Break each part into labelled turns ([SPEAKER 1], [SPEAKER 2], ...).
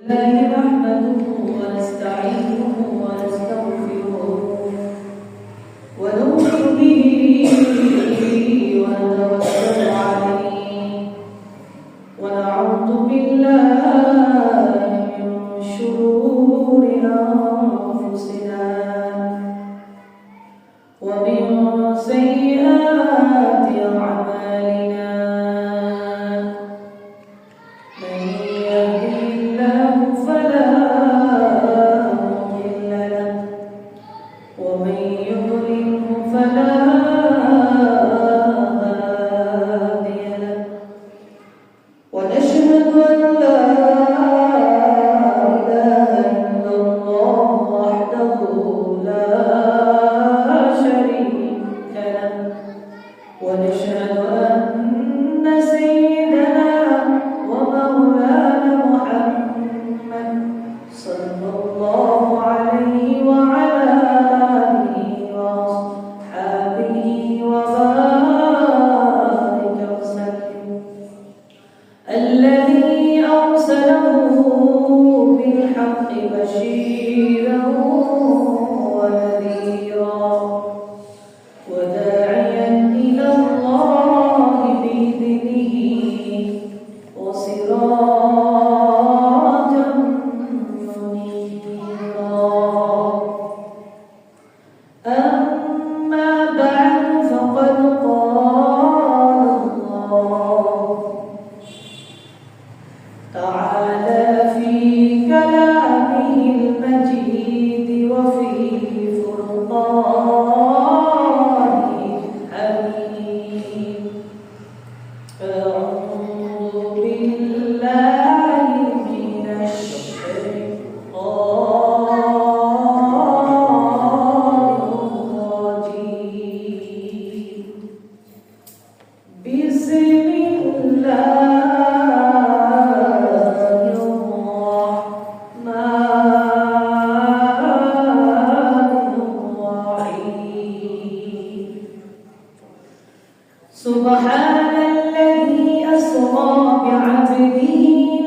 [SPEAKER 1] الله نحمده ونستعينه ونستغفره ونؤمن به ونتوكل عليه ونعوذ بالله من شرور أنفسنا ومن سيئات أعمالنا من يهده الله فلا مضل له ومن يضلله فلا هادي له ونشهد أن لا إله إلا الله وحده لا شريك له ونشهد أن سيدنا ومولانا محمد صلى الله عليه وعلى آله وأصحابه وبارك وسلم الذي أرسله بالحق بشيرا ونذيرا وداعيا إلى الله بإذنه وسراجا منيرا أما بعد فقد قال الله تعالى في كلامه المجيد وفي فرقانه الحميد أعوذ بالله من الشيطان الرجيم بسم الله الرحمن الرحيم سبحان الذي أسرى بعبده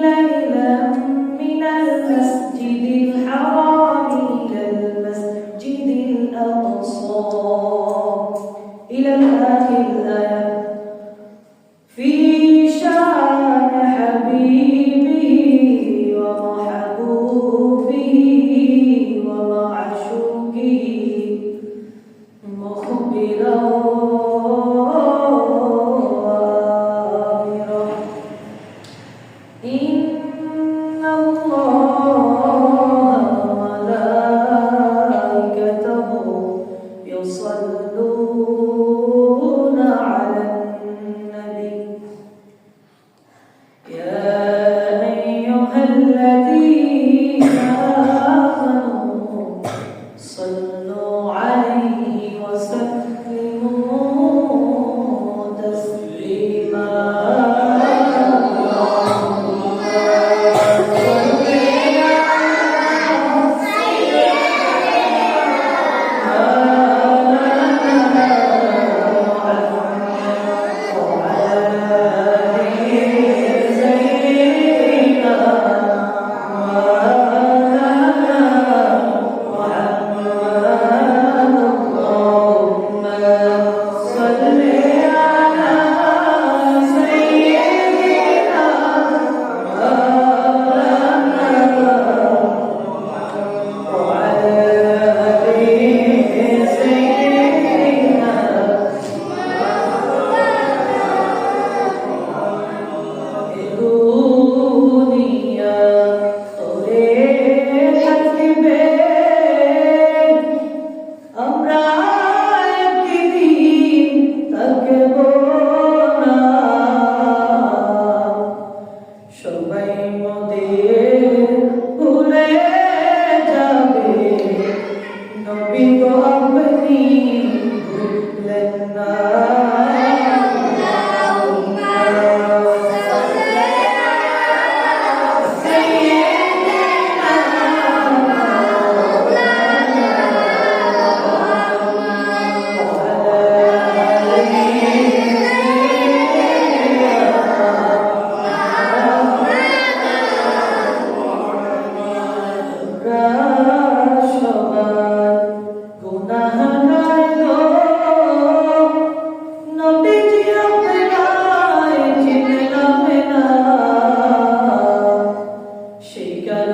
[SPEAKER 1] ليلا من المسجد الحرام إلى المسجد الأقصى إلى آخر الآية في شان حبيبه ومحبوبه ومعشوقه مخبرا وآمرا إن الله وملائكته يصلون على النبي يا أيها الذين آمنوا صلوا عليه وسلموا تسليما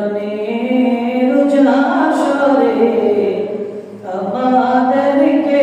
[SPEAKER 1] নয়নের উজাসরে আমাদেরকে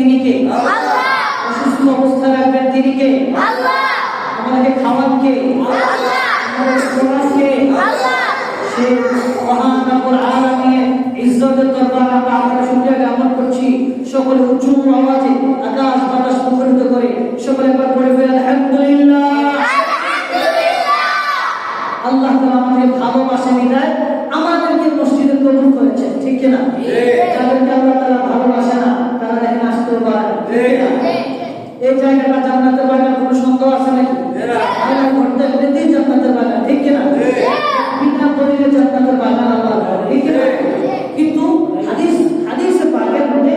[SPEAKER 1] দিলেন
[SPEAKER 2] সুস্থ অবস্থা রাখবেন
[SPEAKER 1] তিনি কে?
[SPEAKER 2] আল্লাহ।
[SPEAKER 1] আমাদেরকে খাওয়ান কে?
[SPEAKER 2] আল্লাহ।
[SPEAKER 1] আমাদেরকে পড়ান কে?
[SPEAKER 2] আল্লাহ।
[SPEAKER 1] সেই মহান রব্বুল আলামিনের ইজ্জতের দরবারে আমরা আল্লাহর শুকরিয়া জ্ঞাপন করছি। সকলে উচ্চ আওয়াজে আকাশ বাতাস মুখরিত করে সকলে একবার পড়ে ফেলে আলহামদুলিল্লাহ। আল্লাহ তাআলা আমাদের ভালোবাসেন বিধায় আমাদেরকে মসজিদে কবুল করেছেন, ঠিক কি না? যাদেরকে আল্লাহ তাআলা ভালোবাসে না তারা দেখেন আসতেও পারে না, ঠিক না? এই জায়গাটা জান্নাতের বাগান, কোনো সন্দেহ আছে নাকি? আল্লাহ ঘরটা এমনিতেই জান্নাতের বাগান, ঠিক কি না? বিনা দলিলে জান্নাতের বাগান আল্লাহ দেন, ঠিক কি না? কিন্তু হাদিসে পাকের মধ্যে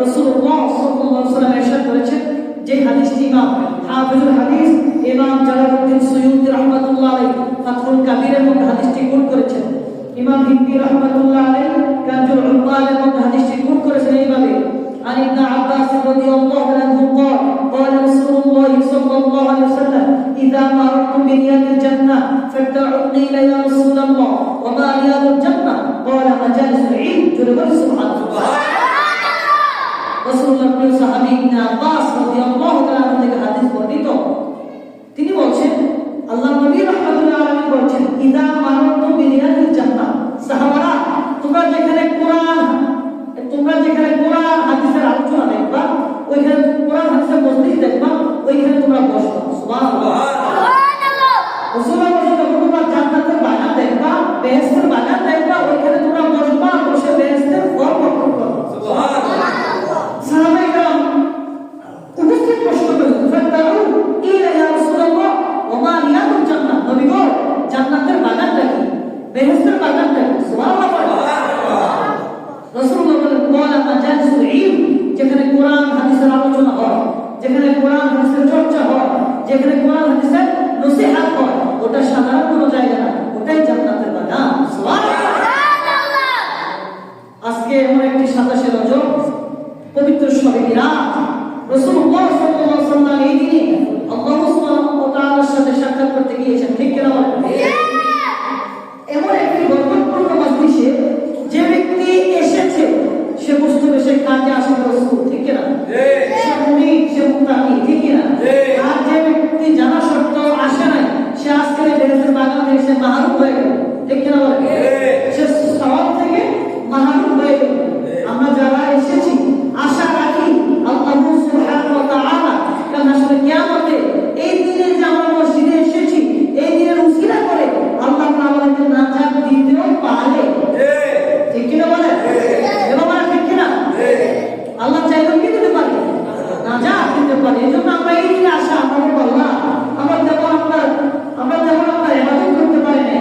[SPEAKER 1] রাসূলুল্লাহ সাল্লাল্লাহু আলাইহি ওয়াসাল্লাম ইরশাদ করেছেন, যে হাদিসটি ইমাম হাফিজুল হাদিস ইমাম জালালউদ্দিন সুয়ুতি রাহমাতুল্লাহ আলাইহি ফাতহুল কাবীরের মধ্যে হাদিসটি কোট করেছেন। ইমাম হিন্দি রাহমাতুল্লাহ আলাইহি কানজুল উম্মালের মধ্যে হাদিসটি কোট করেছেন এইভাবে, عن ابن عباس رضي الله عنه قال قال رسول الله صلى الله عليه وسلم إذا مررت برياض الجنة فادعوني يا رسول الله وما رياض الجنة قال مجالس العلم جلبل سبحان الله রাসূলুল্লাহ প্রিয় সাহাবী ইবনে আব্বাস রাদিয়াল্লাহু তাআলা থেকে হাদিস বর্ণিত, তিনি বলছেন আল্লাহর নবী রাহমাতুল্লাহ আলাইহি বলছেন, ইদা মারাতু বিরিয়াদিল জান্নাহ, সাহাবারা তোমরা যেখানে কোরআন হাদিসের আলোচনা দেখবা, ওইখানে কোরআন হাদিসের মজলিস দেখবা, ওইখানে তোমরা বসবা। সুবহানাল্লাহ। রাসূলুল্লাহ বলেন যখন তোমরা জান্নাতের বাগান দেখবা, বেহেশতের বাগান দেখবা, ওইখানে তোমরা বসবা, বসে বেহেশতের ফল ভক্ষণ করবা। সুবহানাল্লাহ। সাহাবায়ে কেরাম উপস্থিত প্রশ্ন করলেন, ফাদাউ ইলা ইয়া রাসূলুল্লাহ ওয়া মা রিয়াদুল জান্নাহ, নবী গো জান্নাতের বাগানটা কি, বেহেশতের বাগানটা কি? সুবহানাল্লাহ। রাসূলুল্লাহ বলেন ওয়ালা মাজালিসুল ইলম, যেখানে কোরআন হাদিসের আলোচনা হয়, যেখানে কোরআন হাদিসের চর্চা হয়, যেখানে কোরআন হাদিসের নসিহত হয়, ওটা সাধারণ কোনো জায়গা না, ওটাই জান্নাতের বাগান। সুবহানাল্লাহ। আজকে এমন একটি 27শে রজব পবিত্র শবে মিরাজ, রাসূলুল্লাহ সাল্লাল্লাহু আলাইহি ওয়াসাল্লাম এই দিনে আল্লাহ সুবহানাহু ওয়া তাআলার সাথে সাক্ষাৎ করতে গিয়েছেন, ঠিক কি না বলেন? এমন একটি বরকতপূর্ণ মজলিসে যে ব্যক্তি এসেছে সে বুঝতে হবে সে কাজে আসে রাসূল, ঠিক কি না? সে মুমিন, সে মুত্তাকি, ঠিক কি না? আর যে ব্যক্তি জানা সত্ত্বেও আসে নাই, সে আজকে বেহেশতের বাগান থেকে সে মাহরুম হয়ে গেল, ঠিক কি না বলেন? সে সওয়াব থেকে মাহরুম হয়ে গেল। আমরা যারা এসেছি আশা রাখি আল্লাহ সুবহানাহু ওয়া তাআলা কাল আসলে কিয়ামতে এই দিনে যে আমরা মসজিদে এসেছি, এই দিনের উসিলা করে আল্লাহ তাআলা আমাদেরকে নাজাত দিতেও পারে, ঠিক কি না বলেন? এবার ঠিক কি না? আল্লাহ চাইলেও কি দিতে পারে? নাজাত দিতে পারে। এজন্য আমরা এই দিনে আসা, আমরা আল্লাহ আমরা যেমন আপনার ইবাদত করতে পারি না,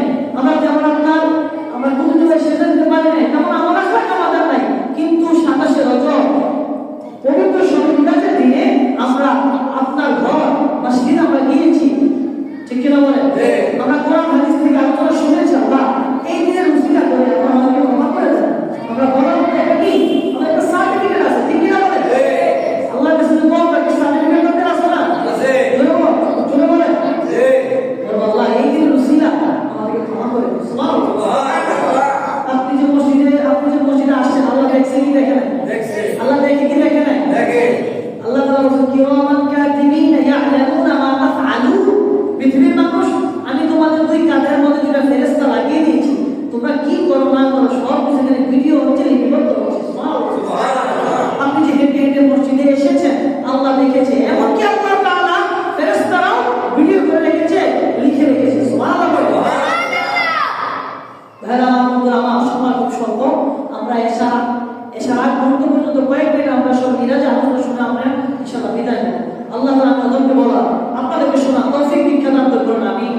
[SPEAKER 1] আমরা কুতুবে সেজদা দিতে পারি না, তেমন আমার আসলে আমাদের নাই। কিন্তু 27শে রজব পবিত্র শবে মিরাজের দিনে আমরা আপনার ঘর মসজিদে আমরা গিয়েছি, ঠিক কি না বলেন? আমরা কোরআন হাদিস থেকে আলোচনা শুনেছি, আল্লাহ এই দিনের উসিলা করে আপনি আমাদেরকে ক্ষমা করে দেন। আমরা বলার মধ্যে একটা কি, আমাদের একটা সার্টিফিকেট আছে, ঠিক কি না বলেন? আল্লাহর কাছে তো বলবো একটা সার্টিফিকেট করতে আছে না? চলে বলেন আল্লাহ এই দিনের উসিলা আমাদেরকে ক্ষমা করে দেন। সুবহানাল্লাহ। আপনি যে মসজিদে আসছেন, আল্লাহ দেখছে কি দেখে নাই? আল্লাহ দেখে কি দেখে নাই? আল্লাহ তাআলা বলেন কিরামান কাতিবিন ইয়ালামুনা মা তাফআলুন, পৃথিবীর মানুষ আমি তোমাদের দুই কাঁধের মধ্যে দুইটা ফেরেশতা লাগিয়ে দিয়েছি, তোমরা কি করো না করো সব কিছু এখানে ভিডিও হচ্ছে, রিপোর্ট হচ্ছে। সুবহানাল্লাহ। আপনি যে হেঁটে হেঁটে মসজিদে এসেছেন আল্লাহ দেখেছে, এমনকি আল্লাহ তাআলা ফেরেশতারাও ভিডিও করে রেখেছে, লিখে রেখেছে। সুবহানাল্লাহ। ভাইরা আমার সময় খুব স্বল্প, আমরা এশার আগ মুহূর্ত পর্যন্ত কয়েক মিনিট আমরা সব মিরাজে আলোচনা শুনে আমরা ইনশাআল্লাহ বিদায় নেব। আল্লাহ তাআলা আমাদেরকে বলা আপনাদেরকে শোনা তৌফিক দীক্ষা দান করুন, আমিন।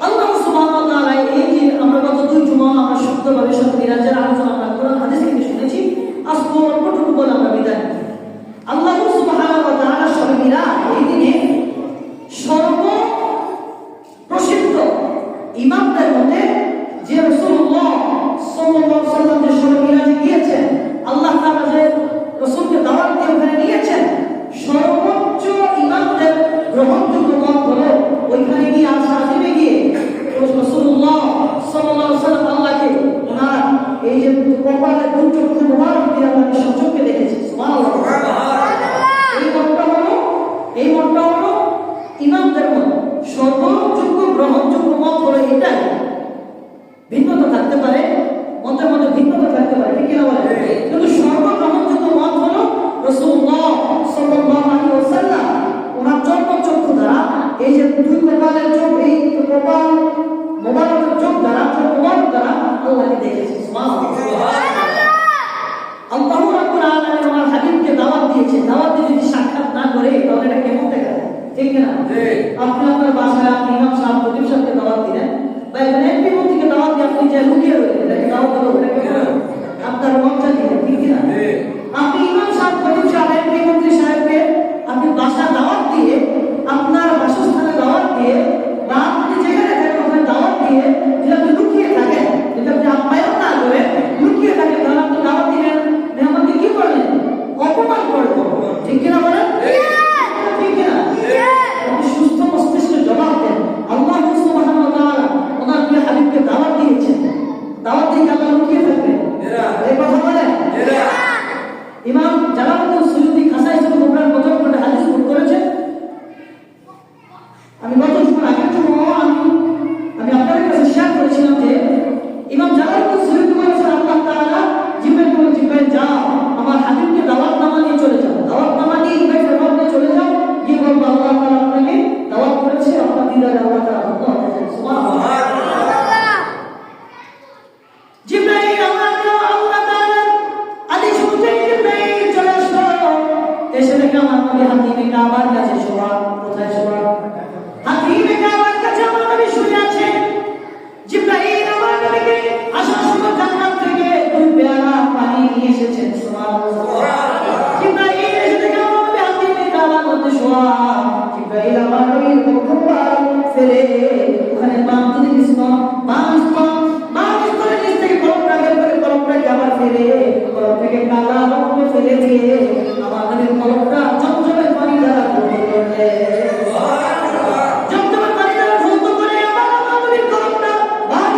[SPEAKER 1] আল্লাহ সুবহানাহু ওয়া তাআলা এই যে আমরা গত 2 জুমা আমরা শুদ্ধভাবে সব মিরাজের আলোচনা আমরা কোরআন হাদিস থেকে শুনেছি, আজ পরবর্তী বলে আমরা বিদায় নেব। আল্লাহ সুবহানাহু ওয়া তাআলা শবে মিরাজ এই দিনে সর্বপ্রসিদ্ধ ইমামদের মধ্যে যে রাসূলুল্লাহ সাল্লাল্লাহু আলাইহি ওয়াসাল্লাম যে শবে মিরাজে গিয়েছেন, আল্লাহ তাআলা যে রাসূলকে দাওয়াত দিয়ে ওখানে নিয়েছেন, সর্বোচ্চ ইমামদের গ্রহণযোগ্য মত হলো ওইখানে গিয়ে আশরাফে গিয়ে রাসূলুল্লাহ সাল্লাল্লাহু আলাইহি ওয়াসাল্লাম আল্লাহকে ওনার এই যে কপালে দুই চক্ষু মোবারক দিয়ে আল্লাহকে সচক্ষে দেখেছে। সুবহানাল্লাহ। এই মতটা হলো দেখেছে। সুবহানাল্লাহ। আল্লাহ রাব্বুল আলামিন আমার হাবিবকে দাওয়াত দিয়েছে, দাওয়াত দিয়ে যদি সাক্ষাৎ না করে তাহলে এটা কেমন দেখায়? ঠিক না? আপনি আপনার বাসায় আপনি ইমাম সাহেব খতিব সাহেবকে দাওয়াত দিলেন বা এখানে এমপি মন্ত্রীকে দাওয়াত দিয়ে আপনি যে লুকিয়ে রইলেন, এটাকে দাওয়াত হলো, এটা কেমন? আপনার মঞ্চে দিলেন, ঠিক না? আপনি ইমাম সাহেব খতিব সাহেব এমপি মন্ত্রী সাহেবকে আপনি বাসা দাওয়াত দিয়ে, আপনার বাসস্থানে দাওয়াত দিয়ে বা আপনি যেখানে থাকেন ওখানে দাওয়াত দিয়ে যদি আপনি লুকিয়ে থাকেন, যদি আপনি আপ্যায়ন না করে লুকিয়ে থাকেন, তাহলে আপনি দাওয়াত দিলেন, মেহমানকে কি করলেন? অপমান করলেন। ঠিক কিনা বলেন? ঠিক কিনা? আপনি সুস্থ মস্তিষ্কে জবাব দেন। আল্লাহ সুবহানাহু ওয়া তাআলা ওনার প্রিয় হাবিবকে দাওয়াত দিয়েছেন, দাওয়াত দিয়ে আল্লাহ লুকিয়ে থাকবেন? এই কথা বলেন? ইমাম জালালউদ্দিন সুয়ুতী খাসাইসুল কুবরার প্রথম খণ্ডে হাদিস কোট করেছেন। আমি গত জুমার আগের জুমা আমি আপনাদের কাছে শেয়ার করেছিলাম যে ইমাম জালালউদ্দিন সুয়ুতী বলেছেন আল্লাহ তাআলা জিবরাইল বলেন, জিবরাইল যাও আমার হাবিবকে দাওয়াতনামা নিয়ে চলে যাও, দাওয়াতনামা নিয়ে ইনভাইট নিয়ে চলে যাও, গিয়ে বলবো আল্লাহ তাআলা আপনাকে দাওয়াত করেছে, আপনার দিদারে আল্লাহ তাআলা ধন্য হতে চায়। সুবহানাল্লাহ। জিবরাইল আল্লাহ তাআলা আদেশ অনুযায়ী জিবরাইল চলে আসলো, এসে দেখে আমার নবী হাতিমে কাবার কাছে শোয়া। কোথায় শোয়া? হাতিমে কাবার কাছে আমার নবী শুয়ে আছে। জিবরাইল আমার নবীকে আসার সময় জান্নাত থেকে দুই পেয়ালা পানি নিয়ে এসেছেন। সুবহানাল্লাহ। জিবরাইল এসে দেখে আমার নবী হাতিমে কাবার মধ্যে শোয়া। জিবরাইল আমার নবীর প্রথমবার ফেলে ওখানে বাম দিকে স্তরের নিচ থেকে কলমটা বের করে কলমটাকে আবার ফেলে কলম থেকে কালা রঙে ফেলে দিয়ে আমার নবীর কলমটা জমজমের পানি দ্বারা ধৌত করলেন। জমজমের পানি দ্বারা ধৌত করে আবার আমার নবীর কলমটা বাম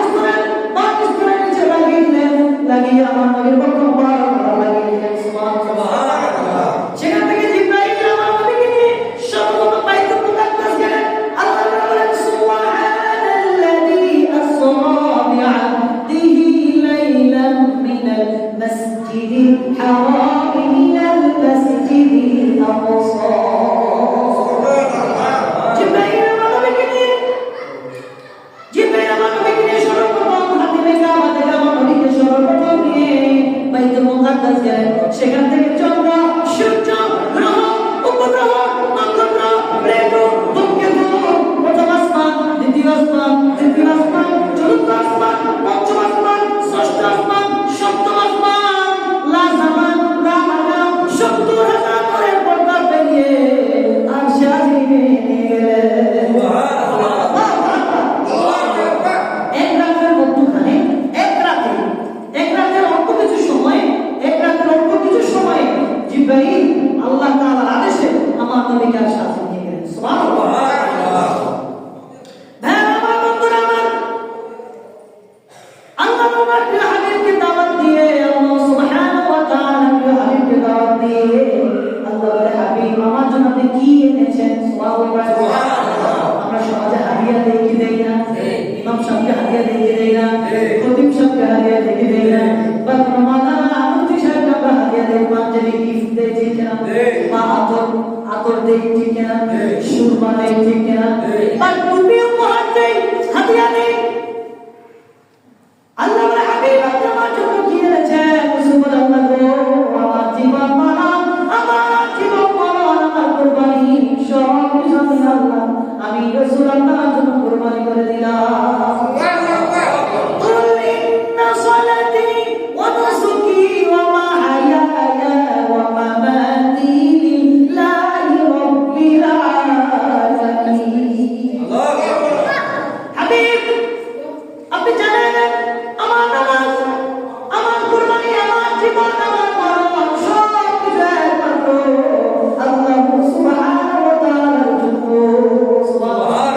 [SPEAKER 1] স্তরের নিচে লাগিয়ে দিলেন, লাগিয়ে আমার নবীর প্রথমবার লাগিয়ে দিলেন। সুবহানাল্লাহ। সেখান থেকে জিবরাইল আমার নবীকে নিয়ে সর্বপ্রথম বাইতুল মুকাদ্দাস গেলেন। আল্লাহ বলেন সুবহানাল্লাযী আসরা বি'আবদিহি লাইলাম মিনাল মাসজিদিল হারাম ইলাল মাসজিদিল আকসা। জিবরাইল আমার নবীকে নিয়ে সর্বপ্রথম হাতিমে কাবা থেকে আমার নবীকে সর্বপ্রথম নিয়ে বাইতুল মুকাদ্দাস গেলেন। সেখান থেকে চন্দ্র, সূর্য, গ্রহ, উপগ্রহ, নক্ষত্র, প্লেট, ধূমকেতু, প্রথম আসমান, দ্বিতীয় আসমান, তৃতীয় আসমান, চতুর্থ আসমান, পঞ্চম আসমান, ষষ্ঠ আসমান, সপ্তম আসমান, লাস্ট আসমান, রামাকাম ৭০,০০০ করে পর্দা পেরিয়ে আরশে আজিমে নিয়ে গেলেন। এক রাতের মধ্যখানে এক রাতের অল্প কিছু সময়ে জিবরাইল আল্লাহ তাআলার আদেশে আমার নবীকে সাথে নিয়ে গেলেন। সুবহানাল্লাহ। আমার বন্ধুরা আমার আল্লাহ আমার প্রিয় হাবিবকে দাওয়াত দিয়ে, আল্লাহ সুবহানাহু ওয়া তাআলা প্রিয় হাবিবকে দাওয়াত দিয়ে আল্লাহ বলে, হাবিব আমার জন্য আপনি কি এনেছেন? সুবহানাল্লাহ। আমরা সমাজে হাদিয়া দেই কি দেই না? ইমাম সাহেবকে হাদিয়া দেই কি দেই না? খতিব সাহেবকে হাদিয়া দেই কি দেই না? বা কোনো মাওলানা মুফতি সাহেবকে আমরা হাদিয়া দেই, পাঞ্জাবি গিফট দেই, ঠিক না? বা আতর দেই, ঠিক না? সুরমা দেই, ঠিক না? বা টুপি উপহার দেই, হাদিয়া দেই। আল্লাহ বলে, হাবিব আপনি আমার জন্য কি এনেছেন? সুবহানাল্লাহ গো, আমার জীবন মরণ, আমার কুরবানি সব কিছু আমি রাসূল আল্লাহর জন্য কুরবানি করে দিলাম। কুল ইন্না সালাতি ওয়া নুসুকি ওয়া মাহইয়ায়া ওয়া মামাতি লিল্লাহি রাব্বিল আলামিন। হাবিব আপনি জানেন আমার নামাজ, আমার কুরবানি, আমার জীবন, আমার মরণ সব কিছু একমাত্র আল্লাহ সুবহানাহু ওয়া তাআলার জন্য। সুবহানাল্লাহ।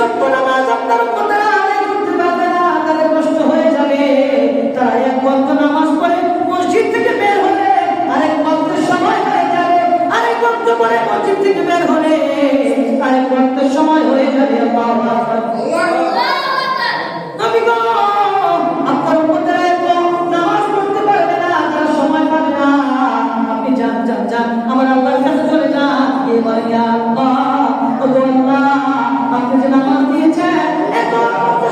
[SPEAKER 1] ওয়াক্ত নামাজ আপনার উম্মতেরা আদায় করতে পারবে না, তাদের কষ্ট হয়ে যাবে। তারা এক ওয়াক্ত নামাজ পড়ে মসজিদ থেকে বের হলে আরেক ওয়াক্তের সময় হয়ে যাবে, আরেক ওয়াক্ত পরে মসজিদ থেকে বের হলে আরেক ওয়াক্তের সময় হয়ে যাবে। আল্লাহু আকবার। নবী গো, আপনার উম্মতেরা নামাজ পড়তে পারবে না, তারা সময় পাবে না। আপনি যান যান যান, আমার আল্লাহর কাছে চলে যান। এবার ইয়া আল্লাহ, ও আল্লাহ, আপনি যে নামাজ দিয়েছেন এত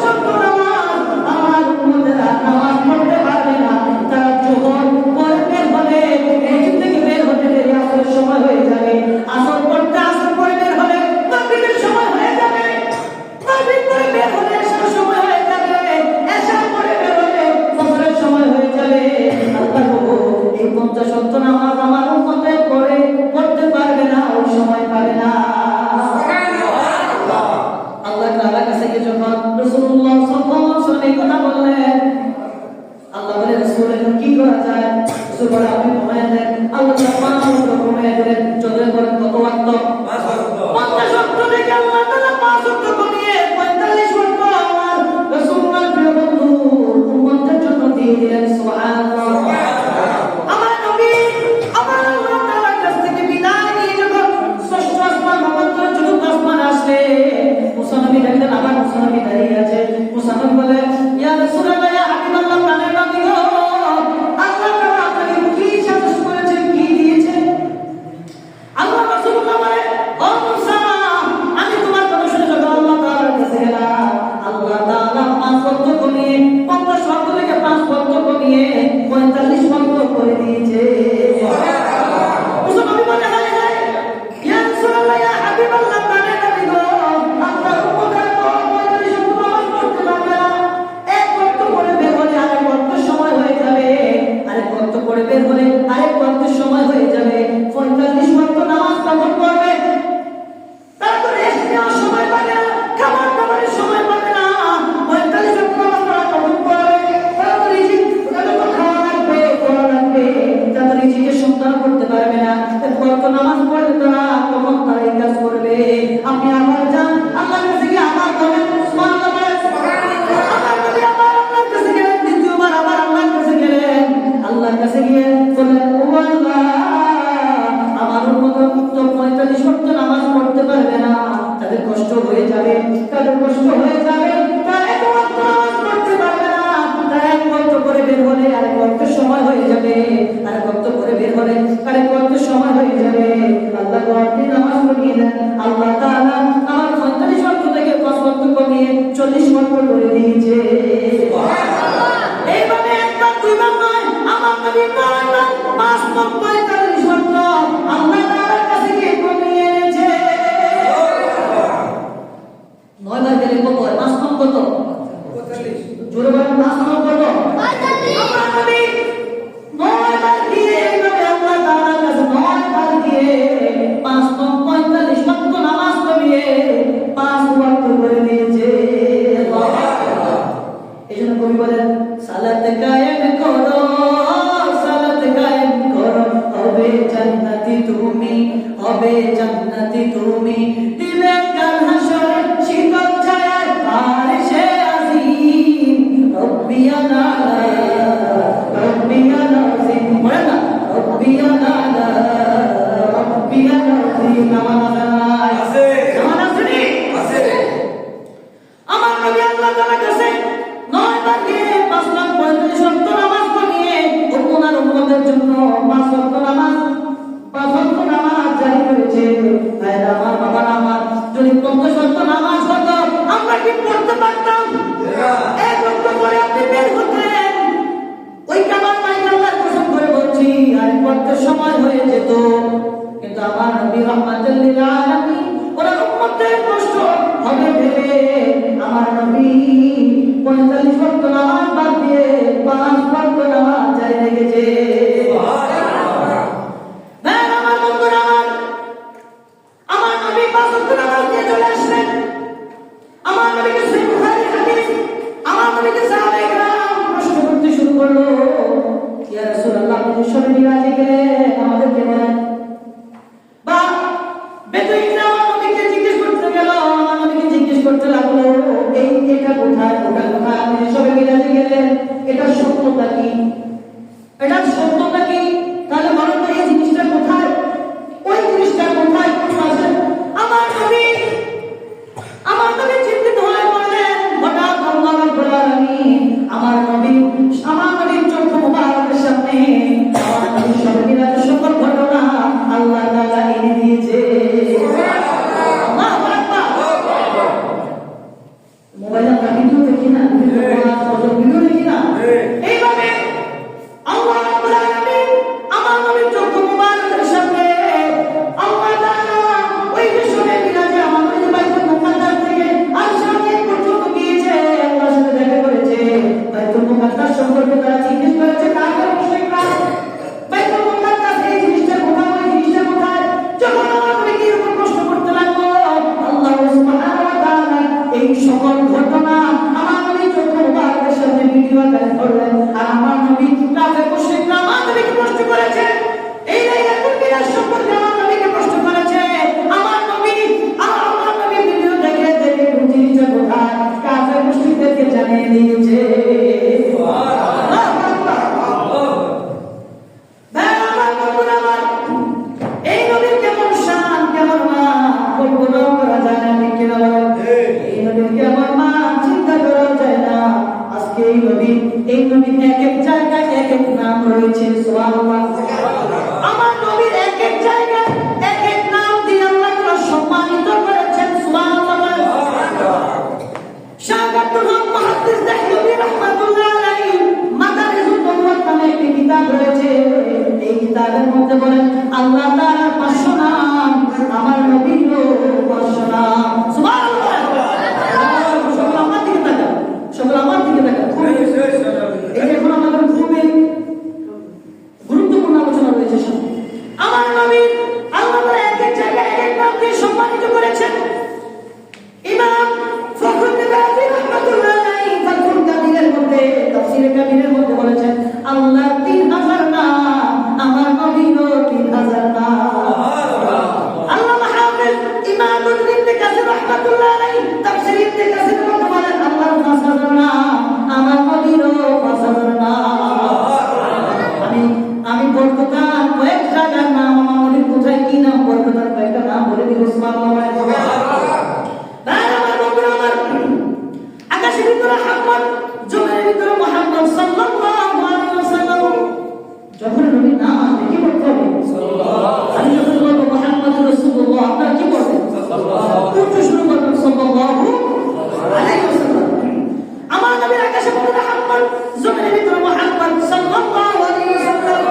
[SPEAKER 1] শক্ত নামাজ, আমার উম্মতেরা নামাজ পড়তে পারবে না। তারা যোহর পরে বের হলে মসজিদ থেকে বের হতে দেরি, আসরের সময় হয়ে যাবে। আসর পড়তে আসর পরে বের হলে মাগরিবের সময় হয়ে যাবে। মাগরিব পরে বের হলে এশার সময় হয়ে যাবে। এশা পরে বের হলে ফজরের সময় হয়ে যাবে। আল্লাহ গো, এই 50 ওয়াক্ত নামাজ আমার উম্মতে পড়তে পারবে না, ওই সময় পাবে না। আল্লাহ তাআলার কাছে গিয়ে যখন রাসূলুল্লাহ সাল্লাল্লাহু আলাইহি ওয়াসাল্লাম এই কথা বললেন, আল্লাহ বলে রাসূল এখন কি করা যায়? রাসূল বলে আপনি কমায় দেন। আল্লাহ তাআলা 5 ওয়াক্ত কমায় দিলেন। চলে করেন কত ওয়াক্ত? 50 ওয়াক্ত থেকে আল্লাহ তাআলা 5 ওয়াক্ত কমিয়ে 45 ওয়াক্ত আমার রাসূলুল্লাহ প্রিয় বন্ধু উম্মতের জন্য দিয়ে দিলেন। সুবহানাল্লাহ। আমার নবী আমার আল্লাহ তাআলার কাছ থেকে বিদায় নিয়ে যখন ষষ্ঠ আসমান ভবন্তর চতুর্থ আসমান আসলে মুসা নবী দেখলেন আবার মুসা নবী দাঁড়িয়ে আছে। মুসা নবী বলে, ইয়া রাসূলুল্লাহ, ইয়া হাবিবাল্লাহ, প্রাণের নবী গো, আল্লাহ তাআলা আপনাকে কি সাজেস্ট করেছে, কি দিয়েছে? আল্লাহ রাসূলুল্লাহ বলে, ও মুসা, আমি তোমার কথা শুনে যখন আল্লাহ তাআলার কাছে গেলাম, আল্লাহ তাআলা 5 ওয়াক্ত কমিয়ে 50 ওয়াক্ত থেকে 5 ওয়াক্ত কমিয়ে 45 ওয়াক্ত করে দিয়েছে। মুসা নবী বলে, হায় হায়, ইয়া রাসূলুল্লাহ, ইয়া হাবিবাল্লাহ, প্রাণের নবী গো, আপনার উম্মতেরা তো 45 ওয়াক্ত নামাজ পড়তে পারবে না। এক ওয়াক্ত পড়ে বের হলে আরেক ওয়াক্তের সময় হয়ে যাবে, আরেক ওয়াক্ত পড়ে বের হলে আরেক ওয়াক্তের সময় হয়ে যাবে। 45 ওয়াক্ত নামাজ কখন পড়বে? তারা তো রেস্ট নেওয়ার সময় পাবে না, খাবার দাবারের সময় পাবে না। 45 ওয়াক্ত নামাজ তারা কখন পড়বে? তারা তো রিজিক, তাদের তো খাওয়া লাগবে, পড়া লাগবে, তারা রিজিকের সন্ধান করতে পারবে না। এক ওয়াক্ত নামাজ পড়লে তারা কখন তারা এই কাজ করবে? আপনি আবার যান আল্লাহর কাছে গিয়ে আবার বলেন সুবহানাল্লাহ, সুবহানাল্লাহ। আমার নবী আবার আল্লাহর কাছে গেলেন, দ্বিতীয়বার আবার আল্লাহর কাছে গেলেন। আল্লাহর কাছে গিয়ে বললেন, ও আল্লাহ, আমার উম্মত তো 45 ওয়াক্ত নামাজ পড়তে পারবে না, তাদের কষ্ট হয়ে যাবে, তাদের কষ্ট হয়ে যাবে। তারা এক ওয়াক্ত নামাজ পড়তে পারবে না, তারা এক ওয়াক্ত করে বের হলে আরেক ওয়াক্তের সময় হয়ে যাবে, আরেক ওয়াক্ত করে বের হলে আরেক ওয়াক্তের সময় হয়ে যাবে। আল্লাহ তো আপনি নামাজ পড়িয়ে দেন। আল্লাহ তাআলা আমার 45 ওয়াক্ত থেকে 5 ওয়াক্ত কমিয়ে 40 ওয়াক্ত করে দিয়েছে। এইভাবে একবার দুইবার নয়, আমার নবী 9 বার 5 বার 45 ওয়াক্ত আল্লাহ তাআলার কাছে গিয়ে কমিয়ে এনেছে। 9 বার গেলে কত হয়? 5 বার কত? 45। জোরে বলেন, 5 বার কত? 45। আমার নবী 9 বার গিয়ে এইভাবে আল্লাহ তাআলার কাছে 9 বার গিয়ে 5 বার 45 ওয়াক্ত নামাজ কমিয়ে 5 ওয়াক্ত করে দিয়েছে। এইজন্য কবি বলেন, সালাত কায়েম করো, সালাত কায়েম করো, হবে জান্নাতি তুমি, হবে জান্নাতি তুমি, দিবে কাল হাসরে শীতল ছায়ার আরশে আজিম, রব্বিয়ানা রব্বিয়ানা আজিম, বলেন না রব্বিয়ানা রব্বিয়ানা আজিম। নামাজ আছে, নামাজ আছে। আমার নবী আল্লাহ তাআলার কাছে 9 বার গিয়ে 5 বার 45 ওয়াক্ত নামাজ পড়িয়ে ওনার উম্মতের জন্য 5 ওয়াক্ত নামাজ জারি করেছে। ভাইরা আমার, বাবা আমার, যদি 50 ওয়াক্ত নামাজ হতো আমরা কি পড়তে পারতাম? এক ওয়াক্ত পরে আপনি বের হতেন, ওই কাবার মাইকে আল্লাহর কসম করে বলছি আরেক ওয়াক্তের সময় হয়ে যেত। কিন্তু আমার নবী রাহমাতুল লিল আলামিন ওনার উম্মতের কষ্ট হবে ভেবে আমার নবী 45 ওয়াক্ত নামাজ বাদ দিয়ে 5 ওয়াক্ত নামাজ জারি রেখেছে। আমার বন্ধুরা, আমার নবী 5 ওয়াক্ত নামাজ দিয়ে চলে আসলেন। আমার নবীকে সহিহ বুখারী হাদিস, আমার নবীকে সাহাবায়ে কেরাম প্রশ্ন করতে শুরু করলো, ইয়া রাসূলুল্লাহ, আপনি ঈশ্বরে মিরাজে গেলেন, আমাদেরকে বলেন। বা বেদুইনরা আমার নবীকে জিজ্ঞেস করতে গেল, আমার নবীকে জিজ্ঞেস করতে লাগলো, রহমাতুল্লাহ আলাইহি তাফসীর ইবনে কাসির মধ্যে বলেন আল্লাহর 5000 নাম, আমার নবীরও 5000 নাম। আমি বরকতার কয়েক জায়গার নাম, আমার নবীর কোথায় কি নাম, বরকতার কয়েকটা নাম বলে দিল। সুবহানাল্লাহ। আমার বন্ধুরা, আমার আকাশের ভিতরে মুহাম্মদ, জমিনের ভিতরে মুহাম্মদ সাল্লাল্লাহু আলাইহি ওয়াসাল্লাম। যখন নবীর নাম আসবে কি বলতে হবে? সাল্লাল্লাহু। আমি যখন বলবো মুহাম্মদুর রাসূলুল্লাহ, আপনারা কি বলবেন? সাল্লাল্লাহু। পড়তে শুরু করবেন সাল্লাল্লাহু আলাইহি ওয়াসাল্লাম। আমার নবীর আকাশের ভিতরে মুহাম্মদ, জমিনের ভিতরে মুহাম্মদ সাল্লাল্লাহু আলাইহি ওয়াসাল্লাম।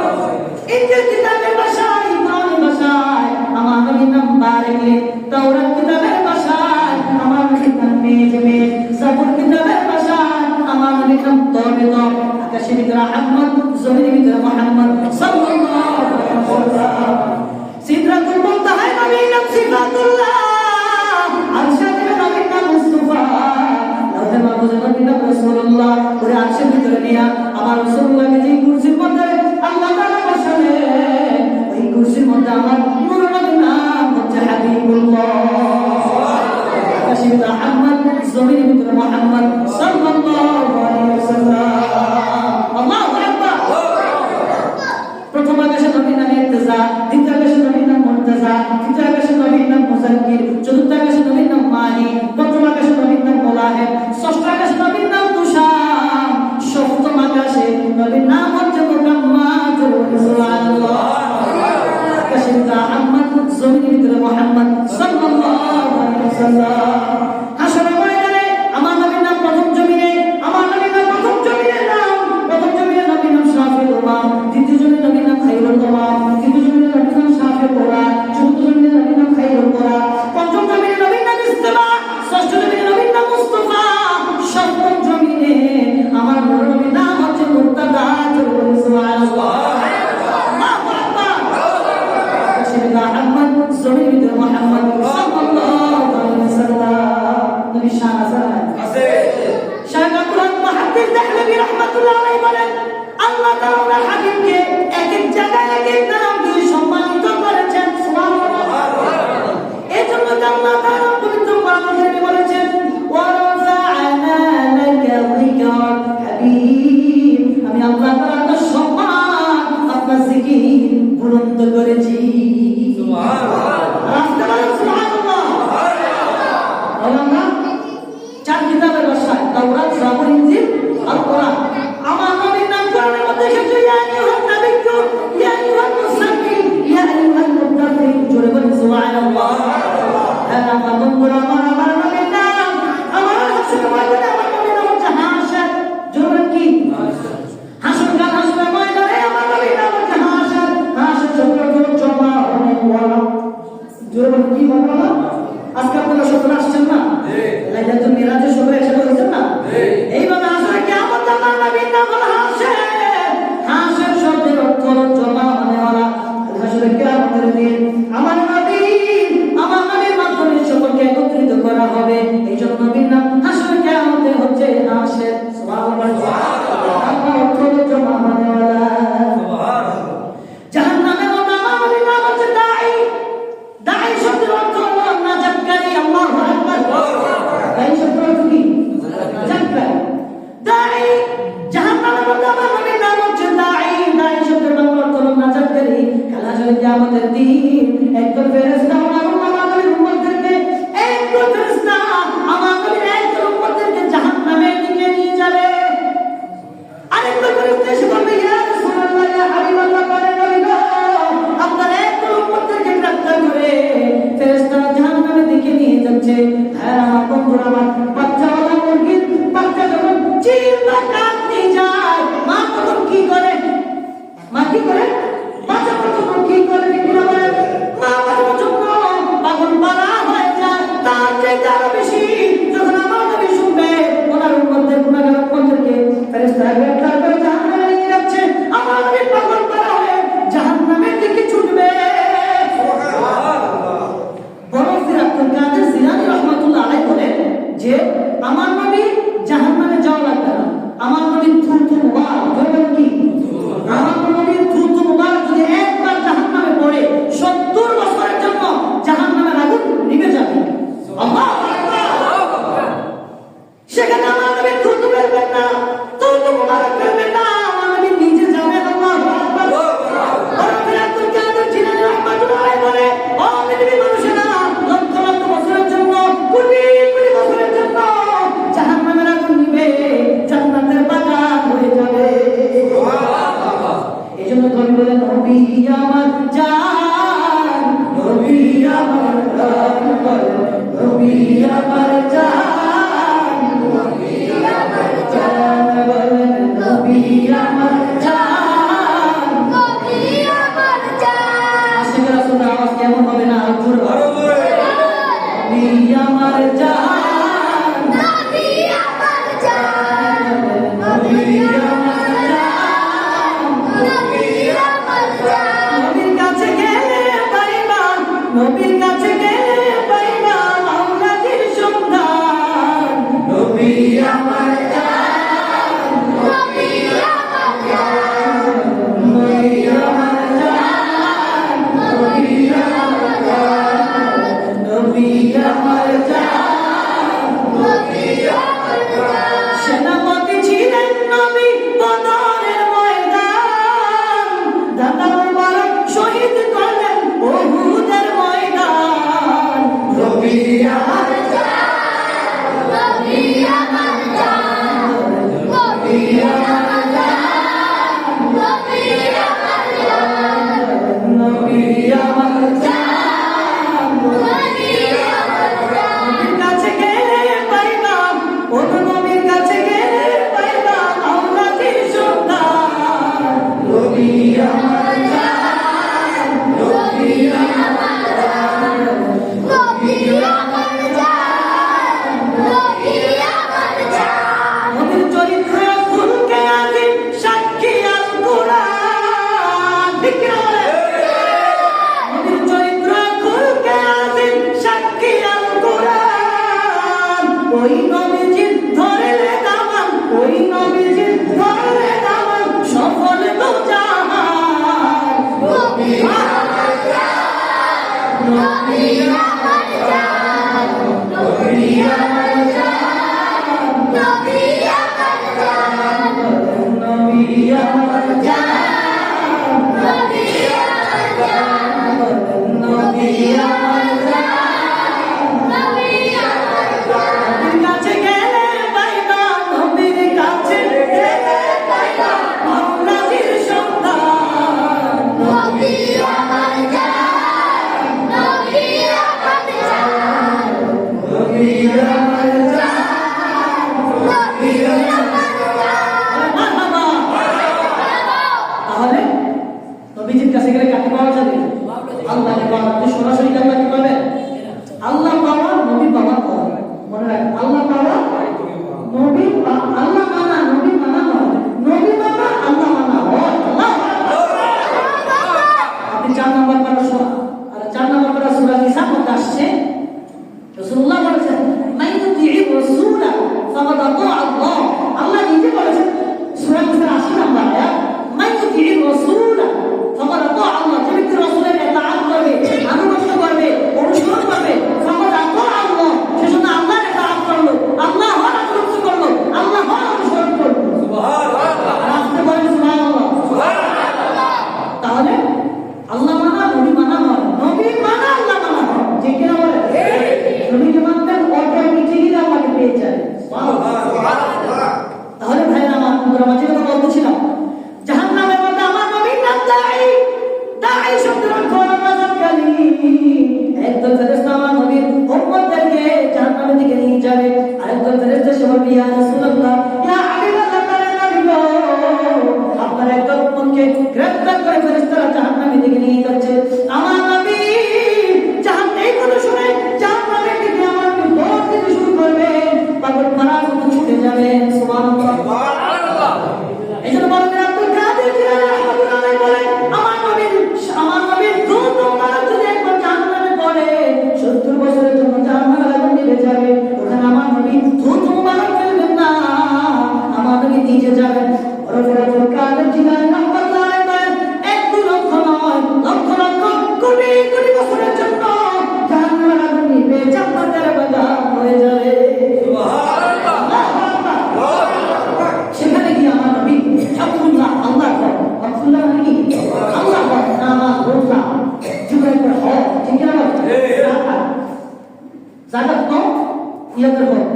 [SPEAKER 1] ইনজিল কিতাবের ভাষায়, ইব্রাহিম ভাষায় আমার নবীর নাম বারেকলে, তাওরাত কিতাবের ভাষায় আমার নবীর নাম মেজমে, জাবুর কিতাবের ভাষায় আমার নবীর নাম তরবিতর। আকাশের ভিতরে আহমদ, জমিনের ভিতরে মুহাম্মদ সাল্লাল্লাহু আলাইহি ওয়াসাল্লাম। সিদরাতুল মুনতাহায় নবীর নাম সিফাতুল্লাহ, আরশের ভিতরে নবীর নাম মুস্তাফা, লাউহে মাহফুজে নবীর নাম রাসূলুল্লাহ। ওরে আরশের ভিতরে নিয়া আমার রাসূলুল্লাহকে যে কুরসির মধ্যে আল্লাহ তাআলা বসালেন, ওই কুরসির মধ্যে আমার নূর নবীর নাম হচ্ছে হাবিবুল্লাহ। আকাশের ভিতরে আহমদ, জমিনের ভিতরে মুহাম্মদ সাল্লাল্লাহু আলাইহি ওয়াসাল্লাম। আল্লাহু আকবার। প্রথম আকাশে নবীর নাম ইরতিজা, দ্বিতীয় আকাশে নবীর নাম মুরতাজা, তৃতীয় আকাশে নবীর নাম মুজাক্কির, চতুর্থ আকাশে নবীর নাম মাহি, পঞ্চম আকাশে নবীর নাম মুলাহিম, ষষ্ঠ আকাশে নবীর নাম তুষার, সপ্তম আকাশে নবীর নাম হচ্ছে মুহাম্মদ। সুবহানাল্লাহ। আকাশের ভিতরে আহমদ, জমিনের ভিতরে মুহাম্মদ সাল্লাল্লাহু আলাইহি ওয়াসাল্লাম। হাসরের ময়দানে আমার নবীর নাম প্রথম জমিনে, আমার নবীর নাম প্রথম জমিনের নাম, প্রথম জমিনের নবীর নাম শাফিউল উম্মাহ, দ্বিতীয় জমিনের নবীর নাম খায়রুল উম্মাহ, তৃতীয় জমিনের নবীর নাম শাফিউল কোরআন, চতুর্থ জমিনের নবীর নাম খায়রুল কোরআন, পঞ্চম জমিনের নবীর নাম ইস্তেমা, ষষ্ঠ জমিনের নবীর নাম মুস্তাফা, সপ্তম জমিনে আমার নবীর নাম হচ্ছে মুর্তাজা। সুবহানাল্লাহ। আল্লাহু আকবার। আকাশের ভিতরে আহমদ, জমিনের ভিতরে মুহাম্মদ সাল্লাল্লাহু আলাইহি ওয়াসাল্লাম। নবী শান আছে। শান কুরআন মুহাদ্দিস দেহলভী রাহমাতুল্লাহ আলাইহি বলেন, আল্লাহ তাআলা হাবিবকে এক এক জায়গায় এক এক নাম দিয়ে সম্মানিত করেছেন। সুবহানাল্লাহ। এজন্য আল্লাহ তাআলা পবিত্র কোরআনে বলেছেন, ওয়া রাফা'না লাকা যিকরাক হাবিব, আমি আল্লাহ তাআলা তার সম্মান, আপনার জিকির বুলন্দ করেছি। সুবহানাল্লাহ। সুবহানাল্লাহ। আল্লাহ চার কিতাবের ভাষায় তাওরাত, জাবুর, ইনজিল আর কোরআন। আমার নবীর নাম কোরআনের মধ্যে এসেছে, ইয়া আইয়ুহান নাবিয়্যু, ইয়া আইয়ুহান মুসাফির, ইয়া আইয়ুহান মুদাফফির। জোরে বলেন সুবহানাল্লাহ। হ্যাঁ আমার বন্ধুরা, আমার নবীর নাম, আমার হাসরের ময়দানে আমার নবীর নাম হচ্ছে হাসর। জোরে কি? হাসর কাল, হাসরের ময়দানে আমার নবীর নাম হচ্ছে হাসর। হাসর শব্দটা জমা হওয়া ওয়ালা। জোরে কি বলবো? আজকে আপনারা সকলে আসছেন না? লাইলাতুল মিরাজের সবাই একসাথে হয়েছেন না? এইভাবে আসলে কিয়ামত আমার নবীর নাম হলো হাসর। হাসর শব্দের অর্থ হলো জমা হওয়া। আসলে কিয়ামতের দিন আমার নবীর মাধ্যমে সকলকে একত্রিত করা হবে। এই জন্য নবীর নাম হাসর, কিয়ামতে হচ্ছে হাসর। সুবহানাল্লাহ। আমার অর্থ হলো জমা হওয়া। জাহান্নামের মধ্যে আমার নবীর নাম হচ্ছে দাঈ। দাঈ শব্দের অর্থ হলো নাজাতকারী। আল্লাহু আকবার। দাঈ শব্দের অর্থ কি? নাজাতকারী। দাঈ। জাহান্নামের মধ্যে আমার নবীর নাম হচ্ছে দাঈ। দাঈ শব্দের বাংলা অর্থ হলো নাজাতকারী। কাল হাসরের কিয়ামতের দিন একদল ফেরেশতা আমার নবীর উম্মতদেরকে, একদল ফেরেশতা আমার নবীর একদল উম্মতদেরকে জাহান্নামের দিকে নিয়ে যাবে। আরেকদল ফেরেশতা এসে বলবে, ইয়া রাসূলুল্লাহ, ইয়া হাবিবাল্লাহ, বলেন নবী গো, আপনার একদল উম্মতদেরকে গ্রেফতার করে ফেরেশতারা জাহান্নামের দিকে নিয়ে যাচ্ছে। হ্যাঁ আমার বন্ধুরা, আমার বাচ্চাওয়ালা মুরগির বাচ্চা যখন চিল্লা কাঠ নিয়ে যায়, মা তখন কি করে? মা কি করে? বাচ্চা তখন কি করে? কিনা বলে মা বাবার জন্য পাগল পারা হয়ে যায়। তার চাইতে আরো বেশি যখন আমার নবী শুনবে ওনার উম্মতদের গুনাহগার উম্মতদেরকে ফেরেশতারা গ্রেফতার করে জাহান্নামে নিয়ে যাচ্ছে, আমার নবী পাগল পারা হয়ে জাহান্নামের দিকে ছুটবে। সুবহানাল্লাহ। বড় ফির আব্দুল কাদের জিলানী রাহমাতুল্লাহ আলাইহি বলেন যে আমার জান, নবী আমার জান, বলেন নবী আমার জান, নবী আমার জান। আশিকের রাসূলের আওয়াজ কেমন হবে না আর জোরে বলো, নবী আমার জান, নবী আমার জান, নবী আমার জান, নবী আমার জান। নবীর কাছে গেলে পাইবা, নবীর কাছে গেলে পাইবা মাওলাজির সন্ধান। নবী আমার জান, নবী আমার জান, নবী আমার জান, নবী আমার জান, নবী আমার জান, নবী আমার জান। সেনাপতি ছিলেন নবী বদরের ময়দান, দাদা মুবারক শহীদ করলেন উহুদের ময়দান। নবী আমার জান, নবী আমার জান, নবী আমার জান, নবী আমার জান, নবী আমার জান, নবী আমার জান। নবীর কাছে গেলে পাইবা, ওগো নবীর কাছে গেলে পাইবা মাওলাজির সন্ধান। নবী আমার জান, নবী আমার জান, নবী আমার জান, নবী আমার জান। নবীর চরিত্র খুলকে আজিম সাক্ষী আল কুরআন। ঠিক কি না বলেন? নবীর চরিত্র খুলকে আজিম সাক্ষী আল কুরআন। ওই নবীজির ধরলে দামান, ওই নবীজির ধরলে দামান, সফল দু জাহান। নবী আমার জান, নবী আমার জান, নবী আমার জান, নবী আমার জান, নবী আমার জান, নবী আমার জান, নবী আমার জান, নবী আমার জান। নবীর কাছে গেলে পাইবা, নবীর কাছে গেলে পাইবা মাওলাজির সন্ধান। নবী আমার জান, নবী আমার জান, নবী আমার জান, নবী আমার জান। মারহাবা। তাহলে নবীজির কাছে গেলে কাকে পাওয়া যাবে? আল্লাহকে পাওয়া যাবে। সরাসরি আল্লাহকে পাবেন। আল্লাহ পাওয়া, নবী পাওয়া পাওয়া। মনে রাখবেন, আল্লাহ পাওয়া, নবী আল্লাহ মানা, নবী মানা হয়। নবী মানা, আল্লাহ মানা হয়। আল্লাহু আকবার। আপনি 4 নম্বর পারা সূরা, আর 4 নম্বর পারা সূরা নিসা মধ্যে আসছে রাসূলুল্লাহ বলেছেন, মান ইউতি'র রাসূলা ফাকাদ আতা আল্লাহ। আল্লাহ নিজে বলেছেন সূরা নিসার 80 নম্বর আয়াত, মান ইউতি'র রাসূলা ফাকাদ আতা আল্লাহ। যে ব্যক্তি রাসূলের ইতাআত করবে, আনুগত্য করবে, অনুসরণ করবে, ফাকাদ আতা আল্লাহ, সে শুধু আল্লাহর ইতাআত করলো, আল্লাহ হওয়ার আনুগত্য করলো, আল্লাহ হওয়ার অনুসরণ করলো। সুবহানাল্লাহ। আসতে বলেন সুবহানাল্লাহ। সুবহানাল্লাহ। তাহলে আল্লাহ মানা, নবী মানা হয়। নবী মানা, আল্লাহ মানা হয়। ঠিক কি না বলেন? নবীকে মানতেন, অটোমেটিক্যালি আল্লাহকে পেয়ে যায়। সুবহানাল্লাহ। তাহলে ভাইরা আমার, আমরা মাঝে কথা বলতেছিলাম, জাহান্নামের মধ্যে আমার নবীর নাম দাঈ। দাঈ শব্দের অর্থ হলো নাজাতকারী। একদল ফেরেশতা আমার নবীর উম্মতদেরকে জাহান্নামের দিকে নিয়ে যাবে। আরেকদল ফেরেশতা সে বলবে, ইয়া রাসূলুল্লাহ, ইয়া হাবিবাল্লাহ, তাআলা নবী গো, আপনার একদল উম্মতকে গ্রেফতার করে ফেরেশতারা জাহান্নামের দিকে নিয়ে যাচ্ছে। আমার নবী জাহান্নামের কথা শুনে জাহান্নামের দিকে আমার নবী দৌড় দিতে শুরু করবেন, পাগল পাড়ার মতো ছুটে যাবেন। সুবহানাল্লাহ। সুবহানাল্লাহ। এইজন্য বলেন আব্দুল কাদের জিলানী রাহমাতুল্লাহ বলেন, আমার নবীর দ্রুত মানব যদি একবার জাহান্নামে পড়ে 70 বছরের জন্য জাহান্নামের আগুন নিভে যাবে। ওখানে আমার নবী দ্রুত মানব ফেলবেন না, আমার নবী নিজে যাবেন। আব্দুল কাদের জিলানী রাহমাতুল্লাহ বলেন, 1-2 লক্ষ নয়, লক্ষ লক্ষ কোটি কোটি বছরের জন্য জাহান্নামের আগুন নিভে জান্নাতের বাগান হয়ে যাবে। সুবহানাল্লাহ। সেখানে গিয়ে আমার নবী আব্দুল্লাহ, আল্লাহ কর, আব্দুল্লাহ কি আল্লাহ কর, নামাজ রোজা জীবনের পর হয়। ঠিক না? জাকাত তো ইয়াদের হয়,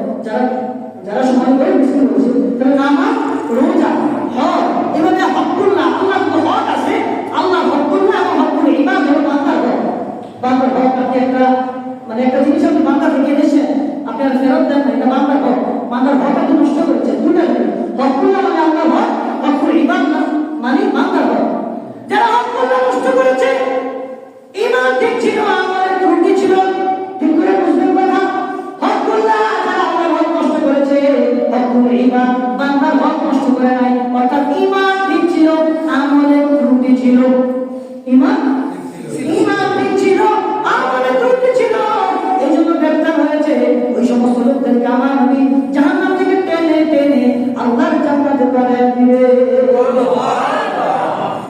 [SPEAKER 1] যারা সময় করে মিসকিন বসে, তাহলে নামাজ রোজা হজ, এভাবে হকুল্লাহ, আল্লাহ তো হক আছে, আল্লাহ হকুল্লাহ এবং হকুল ইবাদ হলো বান্দার হক। বান্দার হক আপনি একটা, মানে একটা জিনিস আপনি বান্দা থেকে এনেছেন, এবার বান্দার হক নষ্ট করে নাই, অর্থাৎ ঈমান ঠিক ছিল, আমলে ত্রুটি ছিল। ঈমান ঠিক ছিল, আমলে ত্রুটি ছিল, এই জন্য গ্রেফতার হয়েছে। ওই সমস্ত লোকদেরকে আমার নবী জাহান্নাম থেকে টেনে টেনে আল্লাহর জান্নাতে পাঠিয়ে দিবে।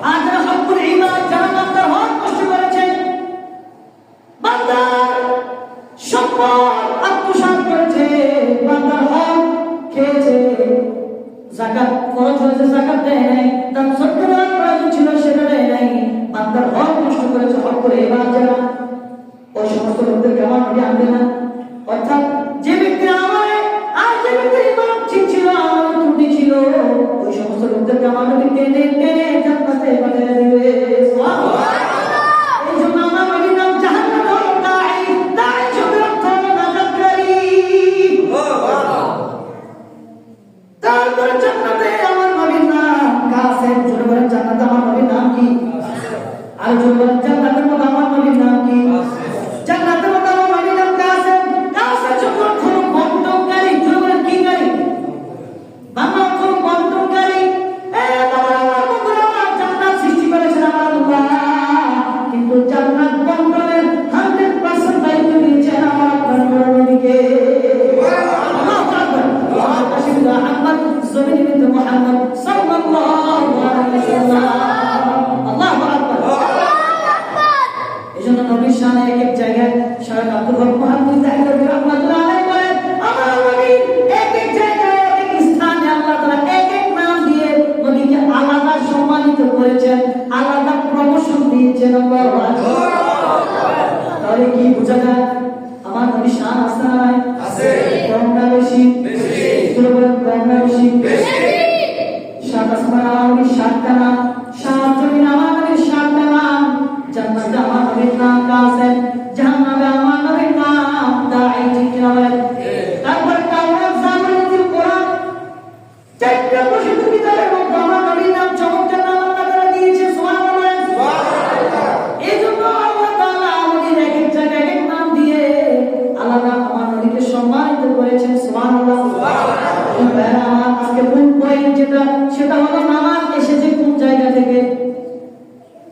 [SPEAKER 1] আর যারা হকুল ঈমান, যারা বান্দার হক নষ্ট করেছে, বান্দার সম্পদ আত্মসাৎ করেছে, বান্দার হক খেয়েছে, যাকাত ফরজ হয়েছে যাকাত দেয় নাই, তার সদকা দেওয়ার প্রয়োজন ছিল সেটা দেয় নাই, বান্দার হক নষ্ট করেছে, হক করে এবার যারা, ওই সমস্ত লোকদেরকে আমার নবী আনবে না। অর্থাৎ যে ব্যক্তি আমারে আর যে ব্যক্তির ঈমান ঠিক ছিল, আমার ত্রুটি ছিল, ওই সমস্ত লোকদেরকে আমার নবী টেনে টেনে জান্নাতে পাঠিয়ে দিবে। সুবহানাল্লাহ। এই জন্য আমার নবীর নাম জাহান্নামের দাঈ, দাঈ শব্দের অর্থ নাজাতকারী। তারপরে জান্নাতে আমার নবীর নাম কাসেম। জোরে বলেন জান্নাতে আমার নবীর নাম কি? আর জোরে বলেন জান্নাতের মধ্যে আমার নবীর নাম কি? জান্নাতের মধ্যে আমার নবীর নাম কাসেম। কাসেম শব্দের অর্থ বন্টনকারী। জোরে বলেন কি গাড়ি? বাংলা অর্থ বন্টনকারী। আমার জান্নাত সৃষ্টি করেছেন আমার আল্লাহ, কিন্তু জান্নাত বন্টনের 100% দায়িত্ব দিয়েছেন আমার আপনার নবীকে। আল্লাহু আকবার। ওয়া তাশহিদু আহমদ জমিন বিনতে মুহাম্মদ সাল্লাল্লাহু আলাইহি ওয়াসাল্লাম। আল্লাহু আকবার। এজন্য নবীর শানে এক এক জায়গায় শায়খ আব্দুল হক মুহাম্মদ তাহিরি রাহমাতুল্লাহ আলাইহি বলেন, আমার নবী এক এক জায়গায় এক এক স্থানে আল্লাহ তাআলা এক এক নাম দিয়ে নবীকে আলাদা সম্মানিত করেছেন, আলাদা প্রমোশন দিয়েছেন। আল্লাহু আকবার। তাহলে কি বোঝা যায়? আমার নবীর শান আছে না নাই? আছে। কম না বেশি? বেশি। বলেন কম না বেশি? বেশি। সাত আসমান আমার নবীর সাতটা নাম, সাত জমিন আমার নবীর সাতটা নাম। জান্নাতে আমার নবীর নাম কাসেম, জাহান্নামে আমার নবীর নাম দাঈ। ঠিক কিনা বলেন? তারপর তাওরাত, জাবুর, ইনজিল, কোরআন, চারটা প্রসিদ্ধ কিতাবের মধ্যে আমার নবীর নাম চমৎকার নাম আল্লাহ তাআলা দিয়েছে। সুবহানাল্লাহ। সুবহানাল্লাহ। এইজন্য আল্লাহ তাআলা আমাদের এক এক জায়গায় এক নাম দিয়ে আলাদা আমার নবীকে সম্মানিত করেছেন। সুবহানাল্লাহ। সুবহানাল্লাহ। আজকে মূল পয়েন্ট যেটা, সেটা হলো নামাজ এসেছে কোন জায়গা থেকে?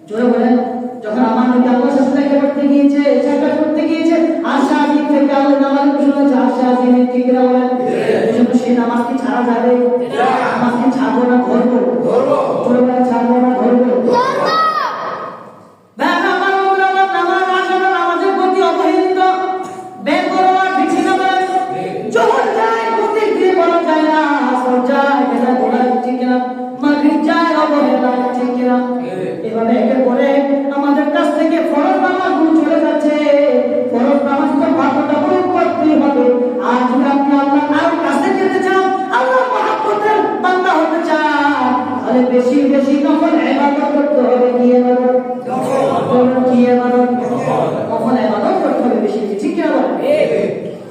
[SPEAKER 1] জোরে বলেন। যখন আমার নবী আল্লাহর সাথে দেখা করতে গিয়েছে, সাক্ষাৎ করতে গিয়েছে, আশা দিক থেকে আল্লাহ নামাজ ঘোষণা করেছে, আশা দিন ঠিক না বলেন? এজন্য সেই নামাজ কি ছাড়া যাবে? নামাজ কি ছাড়বো না ধরবো? জোরে বলেন ছাড়বো না ধরবো? নামাজের প্রতি অবহেলিত, বেপরোয়া, ঠিক না বলেন? যখন যায় প্রতি দিয়ে বলা যায় না, আসর যায় এটা বলা ঠিক না, মাগরিব যায় অবহেলা, ঠিক কিনা? এভাবে একের পরে আমাদের কাছ থেকে ফরজ নামাজগুলো চলে যাচ্ছে। ফরজ নামাজটা বাধ্যতামূলক করতেই হবে। আর যদি আপনি আল্লাহর কাছে যেতে চান, আল্লাহর মহব্বতের বান্দা হতে চান, তাহলে বেশি বেশি নফল ইবাদত করতে হবে। কি ইবাদত? কি ইবাদত? নফল ইবাদত করতে হবে বেশি বেশি। ঠিক কিনা বলেন?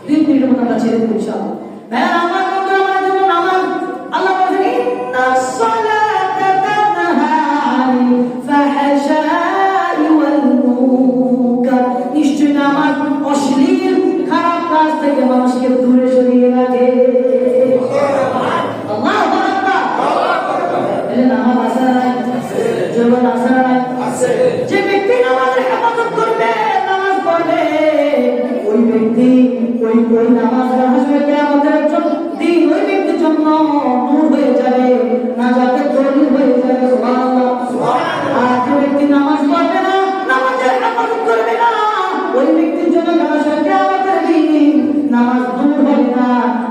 [SPEAKER 1] 2 মিনিটের মতো আমরা ছেড়ে দেব ইনশাআল্লাহ। ভাই আমার বন্ধুরা, আমার জন্য নামাজ আল্লাহ বলেন ইন্নাস সালাতা তানহা আনিল ফাহশাই ওয়াল মুনকার। নিশ্চয় নামাজ অশ্লীল খারাপ কাজ থেকে মানুষকে দূরে সরিয়ে রাখে। আল্লাহু আকবার। এই নামাজ আছে না? জোর আছে না? আছে। যে ব্যক্তি নামাজের হেফাজত করবে, নামাজ পড়বে, ওই ব্যক্তি ওই নামাজ আসবে কিয়ামতের দিন ওই ব্যক্তির জন্য নূর হয়ে যাবে, নাজাতের দলিল হয়ে যাবে। সুবহানাল্লাহ। সুবহানাল্লাহ। আর যে ব্যক্তি নামাজ পড়বে না, নামাজের হেফাজত করবে না, ওই ব্যক্তির জন্য আসবে কিয়ামতের দিন নামাজ দূর হবে না,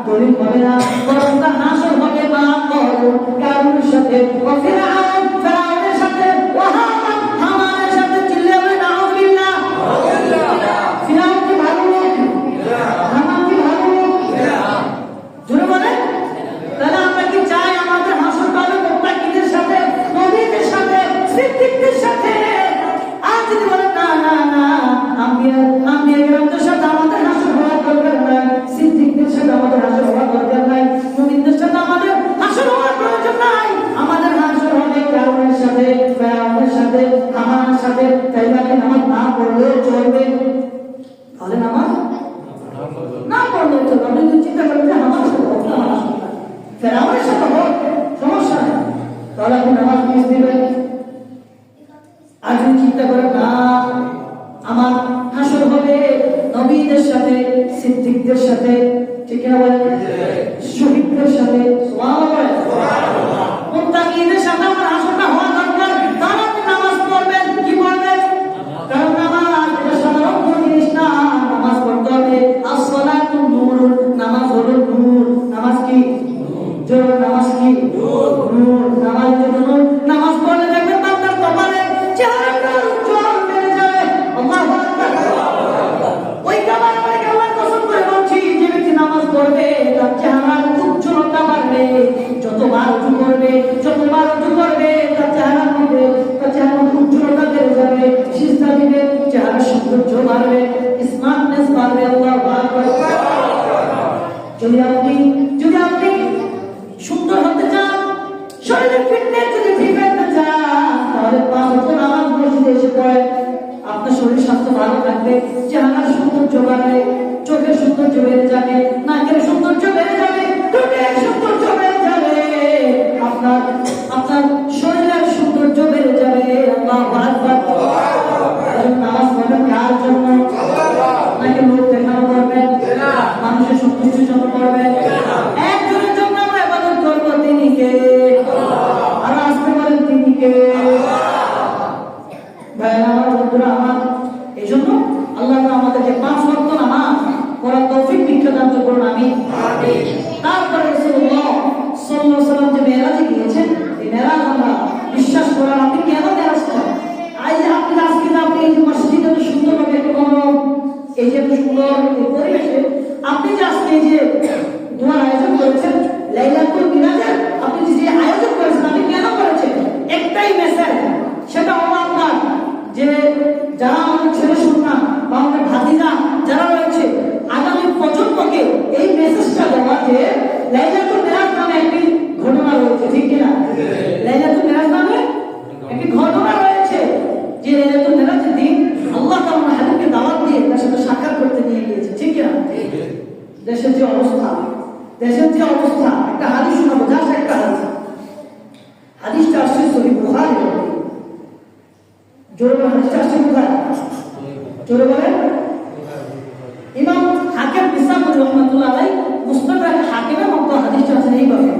[SPEAKER 1] দলিল হবে না, বরং তার হাসর হবে মা কারুর সাথে, ফিরআউনের সাথে, হামানের সাথে। চিল্লে বলে নাউযুবিল্লাহ। ফিরআউন কি ভালো লোক? হামান কি ভালো লোক? জোরে বলেন। তাহলে আমরা কি চাই আমাদের হাসর হবে মুত্তাকিদের সাথে, নবীদের সাথে, সিদ্দিকদের সাথে? আর যদি বলেন না না না, আম্বিয়াদের সাথে আমাদের হাসর হওয়ার দরকার নাই, সিদ্দিকদের সাথে আমাদের হাসর হওয়ার দরকার নাই, নবীদের সাথে আমাদের হাসর হওয়ার প্রয়োজন নাই। আমাদের হাসর হবে কারুনের সাথে, ফিরআউনের সাথে, হামানের সাথে। তাইলে আপনি নামাজ না পড়লেও চলবে। তাহলে নামাজ না পড়লেও চলবে। আপনি যদি চিন্তা করেন যে আমার সাথে ফেরাউনের সাথে হোক, সমস্যা নেই। তাহলে আপনি নামাজ মিস দিবেন। আর যদি চিন্তা করেন না আমার হাসর হবে নবীদের সাথে, সিদ্দিকদের সাথে, ঠিক না বলেন, শহীদদের সাথে, সুবহানাল্লাহ, মুত্তাকিদের সাথে আমার হাসরটা হওয়া দরকার। তাহলে আপনি নামাজ পড়বেন, কি পড়বেন? কারণ নামাজ এটা সাধারণ কোনো জিনিস না, নামাজ পড়তে হবে। as-salatu নূরুন, নামাজ হলো নূর। নামাজ কি? জোর, নামাজ কি? নূর। নামাজ হলো নূর। নামাজ পড়লে দেখবেন বান্দার কপালে চেহারাটা উজ্জ্বল বেড়ে যাবে। আল্লাহু আকবার। ওই কাবার থেকে আল্লাহর কসম করে বলছি, যে ব্যক্তি নামাজ পড়বে তার চেহারার উজ্জ্বলতা বাড়বে। যতবার ওযু করবে তার চেহারার মধ্যে উজ্জ্বলতা বেড়ে যাবে। সিজদা দিবে, চেহারার সৌন্দর্য বাড়বে, স্মার্টনেস বাড়বে। আল্লাহু আকবার। যদি আপনি সুন্দর হতে চান, শরীরের ফিটনেস যদি ঠিক রাখতে চান, তাহলে 5 ওয়াক্ত নামাজ মসজিদে এসে পড়েন। আপনার শরীর স্বাস্থ্য ভালো থাকবে, চেহারার সৌন্দর্য বাড়বে, চোখের সৌন্দর্য বেড়ে যাবে, নাকের সৌন্দর্য বেড়ে যাবে, ঠোঁটের সৌন্দর্য বেড়ে যাবে, আপনার শরীরের সৌন্দর্য বেড়ে যাবে। আল্লাহু আকবার। নামাজ পড়বেন কার জন্য? নাকি লোক দেখানো করবেন? মানুষের সন্তুষ্টির জন্য পড়বেন? একজনের জন্য আমরা ইবাদত করব, তিনি কে? আর আসতে বলেন, তিনি কে? ভাইরা আমার, বন্ধুরা আমার, এই জন্য আল্লাহ আমাদেরকে 5 ওয়াক্ত নামাজ পড়ার তৌফিক ভিক্ষা দান করুন, আমিন। তারপরে রাসূলুল্লাহ সাল্লাল্লাহু আলাইহি ওয়াসাল্লাম যে মেরাজে গিয়েছেন, এই মেরাজ আমরা বিশ্বাস করার। আপনি কেন মেরাজ করেন? আপনি আজকে আপনি এই যে মসজিদে এত সুন্দরভাবে একটা মনোরম, এই যে সুন্দর পরিবেশে আপনি যে আজকে এই যে দোয়ার আয়োজন করেছেন, লাইলাতুল মিরাজের আপনি যে আয়োজন করেছেন, আপনি কেন করেছেন? একটাই মেসেজ, সেটা হলো আপনার যে যারা আমাদের ছেলে সন্তান বা আমাদের ভাতিজা যারা রয়েছে, আগামী প্রজন্মকে এই মেসেজটা দেওয়া যে লাইলাতুল মিরাজ নামে একটি ঘটনা রয়েছে, ঠিক কিনা? লাইলাতুল মিরাজ নামে একটি ঘটনা রয়েছে, যে লাইলাতুল মিরাজের দিন আল্লাহ তাআলা হাবিবকে দাওয়াত দিয়ে তার সাথে সাক্ষাৎ করতে নিয়ে গিয়েছে, ঠিক কিনা? দেশের যে অবস্থা, একটা হাদিস শোনাবো, জাস্ট একটা হাদিস। হাদিসটা আসছে সহিহ বুখারী। জোরে বলেন, হাদিসটা আসছে কোথায়? জোরে বলেন। ইমাম হাকিম নিসাবুর রাহমাতুল্লাহ আলাইহি মুস্তাদরাক হাকিমের মতো হাদিসটা আছে এইভাবে।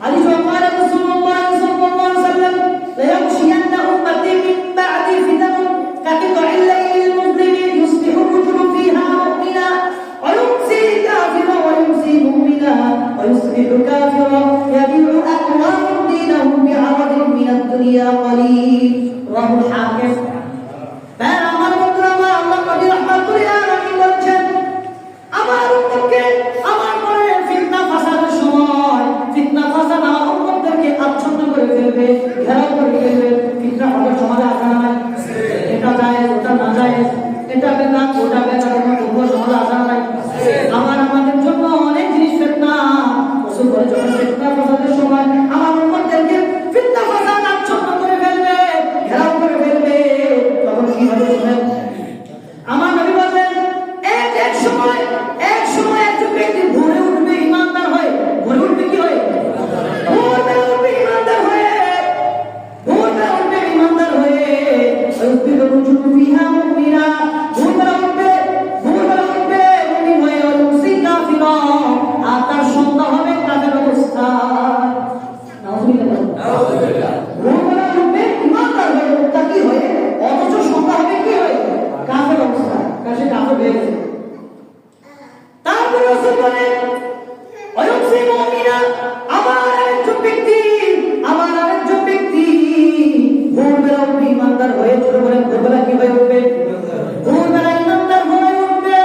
[SPEAKER 1] হাদিস ওয়াকাল রাসূলুল্লাহ সাল্লাল্লাহু আলাইহি ওয়াসাল্লাম লা ইয়ামশিয়ান্না উম্মতি মিন বা'দি ফিতানুন কাকিতা'il লাইলিল মুজলিমি ইউসবিহু ar-rajulu fiha মুমিনা ওয়া ইউমসি কাফিরা ওয়া ইউমসি মুমিনা ওয়া ইউসবিহু কাফিরা ইয়াবি'ু aqwamun দীনাহুম বি'aradin min ad-dunya qalil। Rahul হাকিম। আমার বন্ধুরা, আল্লাহ নবী রাহমাতুল আলামিন বলেছেন, আমার উম্মতকে আমার পরে ফিতনা ফাসাদের সময় ফিতনা ফাসাদ আমার উম্মতদেরকে আচ্ছন্ন করে ফেলবে, ঘেরাও করে ফেলবে। ফিতনা ফাসাদ সমাজে আসা না, এটা জায়েজ, ওটা না জায়েজ, এটা বেদাত, ওটা বেদাত, ওটা সমাজে আসা নাই। আমাদের জন্য অনেক জিনিস ফিতনা। রাসূল বলে, যখন ফিতনা ফাসাদের সময় আমার উম্মতদেরকে ফিতনা ফাসাদ আচ্ছন্ন করে ফেলবে, ঘেরাও করে ফেলবে, তখন কি হবে শুনেন। আমার নবী বললেন, এক সময় একজন ব্যক্তি ভোরে উঠবে ইমানদার হয়ে। ভোরে উঠবে কি হয়ে? ভোরে উঠবে ইমানদার হয়ে। ভোরে উঠবে ইমানদার হয়ে। উঠবে রুজু ফিহা মুমিনা। ভোরে উঠবে মুমিন হয়ে। উসি কাফিরা, আর তার সন্ধ্যা হবে কাফের অবস্থা। নাউযুবিল্লাহ। ভোরে উঠবে ইমানদার হয়ে, মুত্তাকি হয়ে, অথচ সন্ধ্যা হবে কি হয়ে? কাফের অবস্থা। কাছে কাফের হয়ে গেছে। তারপরে রাসূল বলেন, ওয়ায়ুসি মুমিনা, আমার আরেকজন ব্যক্তি ভোরবেলা উঠবে ইমানদার হয়ে। জোরে বলেন, ভোরবেলা কি হয়ে উঠবে? ভোরবেলা ইমানদার হয়ে উঠবে,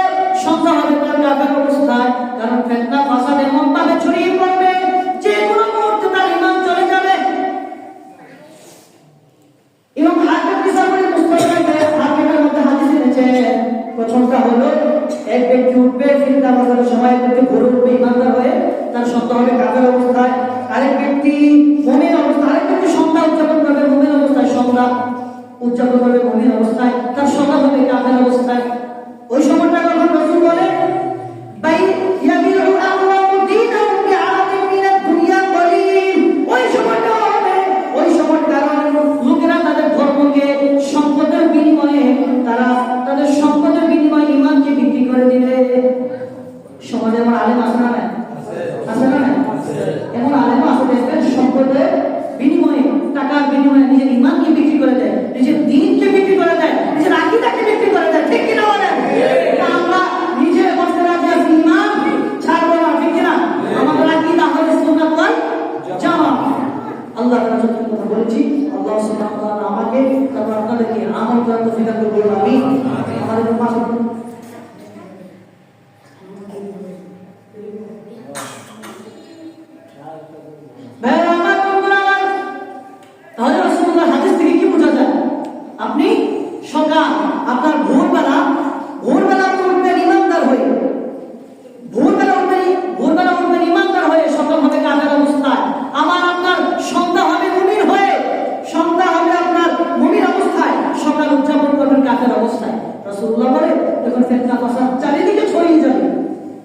[SPEAKER 1] সন্ধ্যা হবে তার কাফের অবস্থায়। কারণ ফিতনা ফাসাদ এমন ভাবে ছড়িয়ে পড়বে যে কোনো মুহূর্তে তার ঈমান চলে যাবে। এবং হাকিম নিসাবুর মুস্তাদরাক হাকিমের মধ্যে হাদিস এনেছে। প্রথমটা হলো, এক ব্যক্তি উঠবে ফিতনা ফাসাদের সময়, ভোরে উঠবে ইমানদার হয়ে, তার সন্ধ্যা হবে কাফের অবস্থা। সমাজে এমন আলেম আছে না নাই? আছে না নাই? এমন আলেম আছে দেখবেন সম্পদের বিনিময়ে, টাকার বিনিময়ে নিজের ইমানকে বিক্রি করে দেয়, নিজের দ্বীনকে বিক্রি করে দেয়, নিজের আকীদাকে বিক্রি করে দেয়। ঠিক কিনা বলেন? আমরা নিজে বসে রাখি আছি, ইমান ছাড়বো না। ঠিক কিনা? আমাদের আকীদা হলো সুন্নাত ওয়াল জামাত। আল্লাহ তাআলা যতটুকু কথা বলেছি, আল্লাহ সুবহানাহু ওয়া তাআলা আমাকে তারপর আপনাদেরকে আমল করার তৌফিক দান করুন। আমিন। আমাদের পাঁচ আপনি সকাল আপনার ভোরবেলা উঠবেন ইমানদার হয়ে, ভোরবেলা উঠবেন ইমানদার হয়ে, সকাল হবে কাজের অবস্থায়। আমার আপনার সন্ধ্যা হবে মুমিন হয়ে, সন্ধ্যা হবে আপনার মুমিন অবস্থায়, সকাল উদযাপন করবেন কাজের অবস্থায়। রাসূলুল্লাহ বলে যখন ফিতনা ফাসাদ চারিদিকে ছড়িয়ে যাবে,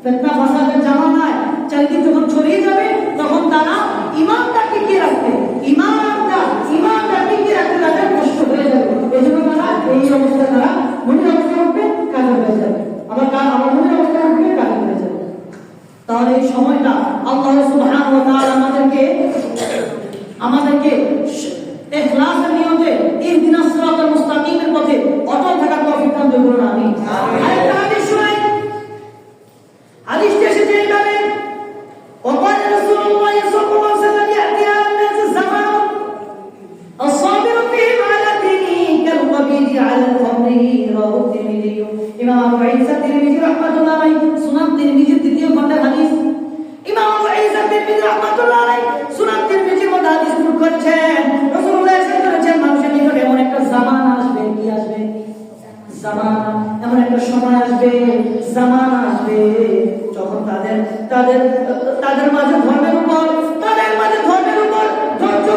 [SPEAKER 1] ফিতনা ফাসাদের জামানায় চারিদিকে যখন ছড়িয়ে যাবে, তখন তারা ইমানটা টিকিয়ে রাখতে, ইমানটা টিকিয়ে রাখতে তাদের কষ্ট হয়ে যাবে। এই জন্য তারা এই অবস্থায় তারা মুমিন অবস্থায় উঠবে, কাজে হয়ে যাবে। আবার মুমিন অবস্থায় উঠবে, কাজে হয়ে যাবে। তাহলে এই সময়টা আল্লাহ সুবহানাহু ওয়া তাআলা আমাদেরকে ইখলাসের নিয়তে ইহদিনাস সিরাতাল মুস্তাকিমের পথে অটল থাকার তৌফিক দান করুন। আমিন। আরেকটা হাদিস শুনাই। হাদিসটি এসেছে এইভাবে, وقال رسول الله صلى الله عليه وسلم يأتي على الناس زمان الصابر فيهم على دينه كالقبيض على الخمر رواه الترمذي। ইমাম আবু ঈসা তিরমিজি রাহমাতুল্লাহ আলাইহি সুনান তিরমিজির দ্বিতীয় খণ্ডের হাদিস। ইমাম আবু ঈসা তিরমিজি রাহমাতুল্লাহ আলাইহি সুনান তিরমিজির মধ্যে হাদিস উল্লেখ করেছেন, রাসূলুল্লাহ এরশাদ করেছেন, মানুষের নিকট এমন একটা জামানা আসবে। কি আসবে? জামানা। এমন একটা সময় আসবে, জামানা আসবে যখন তাদের মাঝে ধর্মের উপর ধৈর্য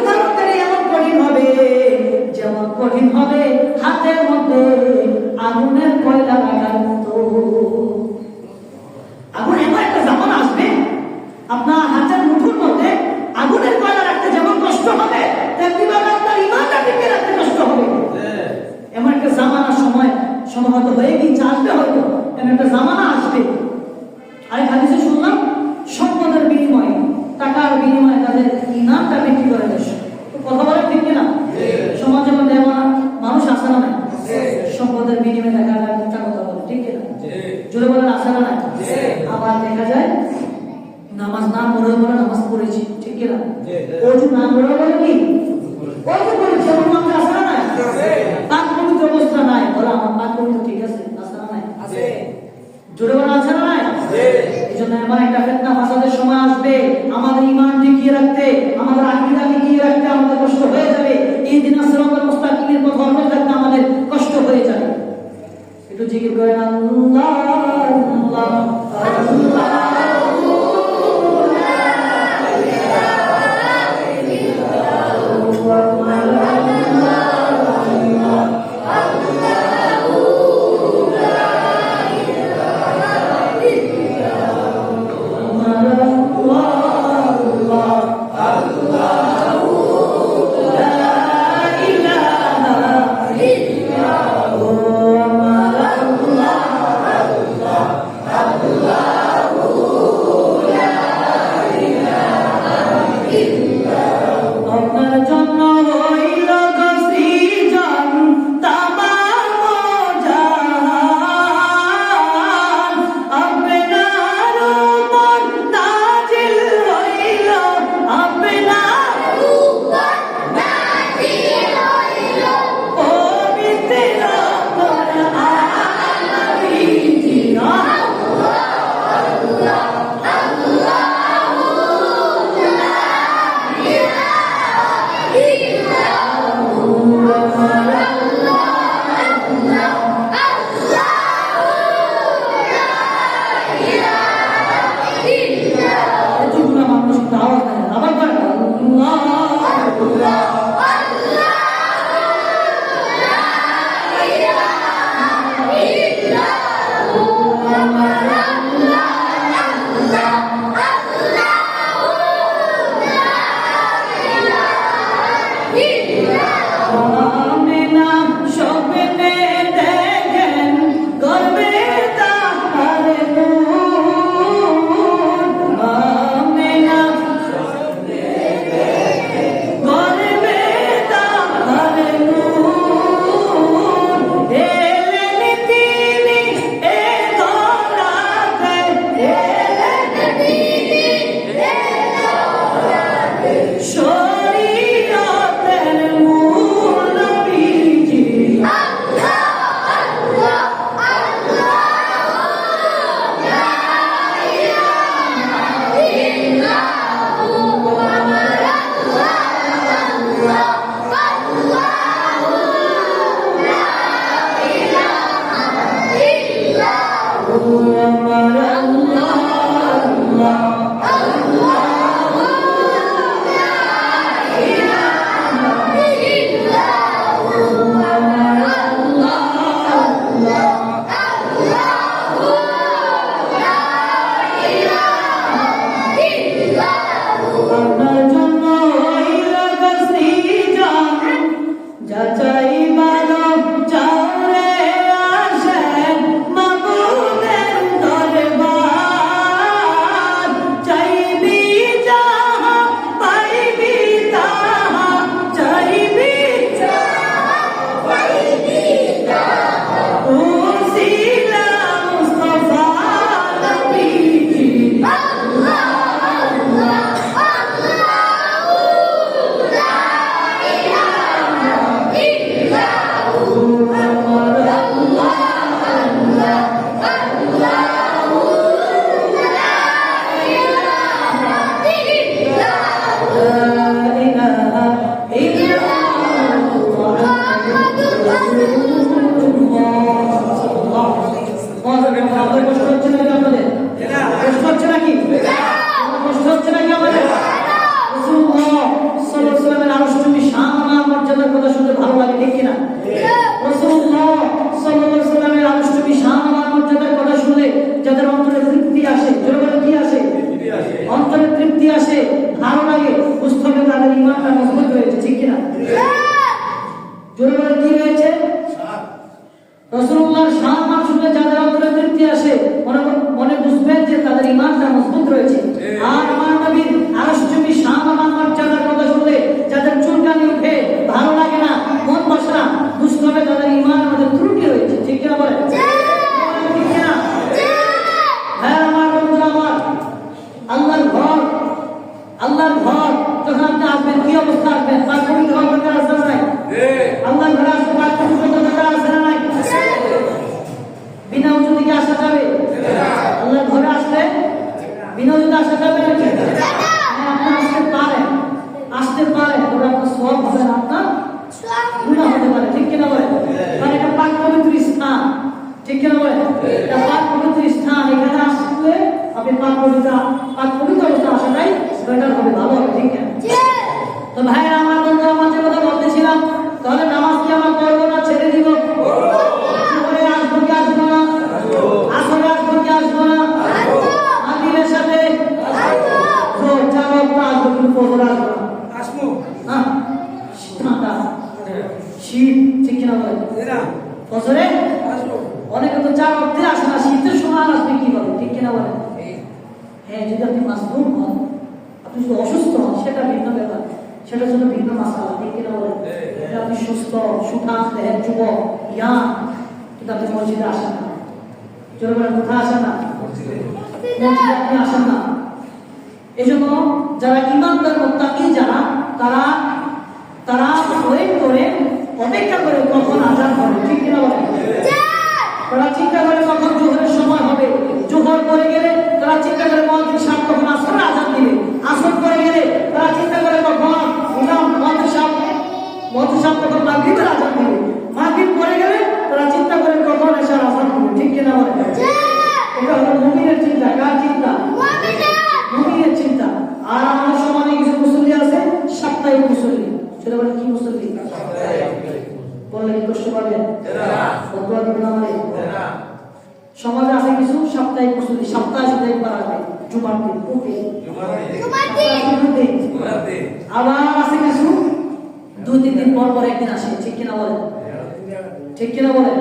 [SPEAKER 1] ধারণকারী এমন কঠিন হবে, যেমন কঠিন হবে হাতের মধ্যে আগুনের কয়লা লাগার মতো। আগুন এমন একটা জামানা আসবে, আপনার হাতের মুঠোর মধ্যে আগুনের কয়লা রাখতে যেমন কষ্ট হবে, তেমনি ভাবে আপনার ঈমানটা টিকে রাখতে কষ্ট হবে। এমন একটা জামানা সময় সম্ভবত হয়ে গিয়ে আসবে, হয়তো এমন একটা জামানা আসবে। আর হাদিসে শুনলাম সম্পদের বিনিময়ে, টাকার বিনিময়ে তাদের ঈমানটা বিক্রি করে দেয়। কথা বলে ঠিক কিনা? সমাজের মধ্যে এমন মানুষ আছে না নাই? সম্পদের বিনিময়ে দেখা যায় মিথ্যা কথা বলে। ঠিক কিনা? জোরে বলেন আছে না নাই? আবার দেখা যায় নামাজ না পড়ে বলে নামাজ পড়েছি। ঠিক কিনা? ওযু না পড়ে বলে কি ওযু করেছি, এমন মানুষ আছে না নাই? পাক পবিত্র অবস্থা নাই, বলে আমার পাক পবিত্র ঠিক আছে, আছে না নাই? আছে। জোরে বলেন আছে না নাই? এইজন্য এমন একটা ফিতনা ফাসাদের সময় আসবে, আমাদের ঈমান টিকিয়ে রাখতে, আমাদের আকীদা টিকিয়ে রাখতে আমাদের কষ্ট হয়ে যাবে। ইহদিনাস সিরাতাল মুস্তাকিমের পথে অটল থাকতে আমাদের কষ্ট হয়ে যাবে। একটু জিকির করেন আল্লাহ আল্লাহ আল্লাহ। আসা যাবে নাকি? আপনি আসতে পারেন তবে আপনার সব হবে না, আপনার গুনাহ হতে পারে, ঠিক কিনা বলে? কারণ এটা পাক পবিত্র স্থান, ঠিক কিনা বলে? এটা পাক পবিত্র স্থান, এখানে আসলে আপনি পাক পবিত্র অবস্থা আসাটাই বেটার হবে, ভালো হবে, ঠিক কিনা? তো ভাইরা আমার, বন্ধুরা, মাঝে কথা বলতেছিলাম, তাহলে নামাজ কি আমরা পড়বো না ছেড়ে দিব? জোহরে আসবো কি আসবো না? আসরে আসবো কি আসবো না? মাগরিবের সাথে চার ওয়াক্ত আসবো, কিন্তু ফজর আসবো না। হ্যাঁ, ঠান্ডা শীত, ঠিক কিনা বলে? ফজরে অনেকে তো চার ওয়াক্তে আসে না, শীতের সময় আসবে কিভাবে, ঠিক কিনা বলে? হ্যাঁ, যদি আপনি মাসরুম হন, আপনি যদি অসুস্থ হন, সেটা ভিন্ন ব্যাপার, সেটার জন্য ভিন্ন মাসালা, ঠিক কিনা বলে? আপনি সুস্থ সুঠাম দেহের যুবক ইয়াং, কিন্তু আপনি মসজিদে আসেন না, জোরে বলেন কোথায় আসেন না? মসজিদে আপনি আসেন না। এই জন্য যারা ইমানদার মুত্তাকি যারা, তারা ওয়েট করে, অপেক্ষা করে কখন আযান হবে, ঠিক কিনা বলে? তারা চিন্তা করে কখন জোহরের সময় হবে, জোহর পড়ে গেলে তারা চিন্তা করে মুয়াজ্জিন সাহেব কখন আসরে আযান দিবে, আসর পড়ে গেলে তারা চিন্তা করে কখন ইমাম মুয়াজ্জিন সাহেব কখন মাগরিবের আযান দিবে, মাগরিব পড়ে গেলে তারা চিন্তা করে কখন এশার আযান দিবে, ঠিক কিনা বলে? এটা হলো মুমিনের চিন্তা। কার চিন্তা? মুমিনের চিন্তা। আর আমাদের সমাজে কিছু মুসল্লি আছে সাপ্তাহিক মুসল্লি, সেটা বলে কি মুসল্লি? বললে কি কষ্ট পাবেন? সমাজে আছে কিছু সাপ্তাহিক মুসল্লি, সপ্তাহে একবার আসবে, জুমার দিন, আবার আছে কিছু 2-3 দিন পর পর একদিন আসে, ঠিক কিনা বলে? ঠিক কিনা বলে?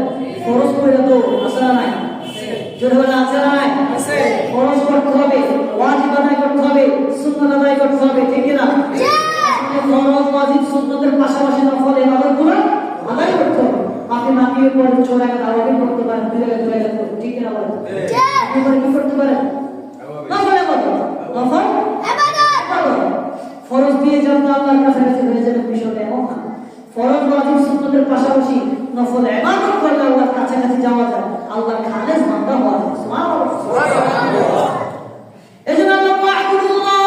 [SPEAKER 1] ফরজ করে তো আসে না নাই? জোরে বলে আছে না নাই? ফরজ করতে হবে, ওয়াজিব আদায় করতে হবে, সুন্নাত আদায় করতে হবে, ঠিক কিনা? ফরজ ওয়াজিব সুন্নাতের পাশাপাশি নফল ইবাদতগুলো আদায় করতে হবে। আপনি মাগরিবের পরে 4 রাকাত তারাবি করতে পারেন, 2 রাকাত করতে, ঠিক কিনা বলেন? আপনি পরে কি করতে পারেন? নফল ইবাদত, নফল ইবাদত। ফরজ দিয়ে যখন আল্লাহর কাছে হয়ে যাবে বিষয়টা এমন না। ফরজ ওয়াজিব সুন্নাতের পাশাপাশি নফল ইবাদত করলে আল্লাহর কাছাকাছি যাওয়া যায়, আল্লাহর খালেস বান্দা হওয়া যায়। সুবহানাল্লাহ। এজন্য আল্লাহ ওয়া'বুদুল্লাহ,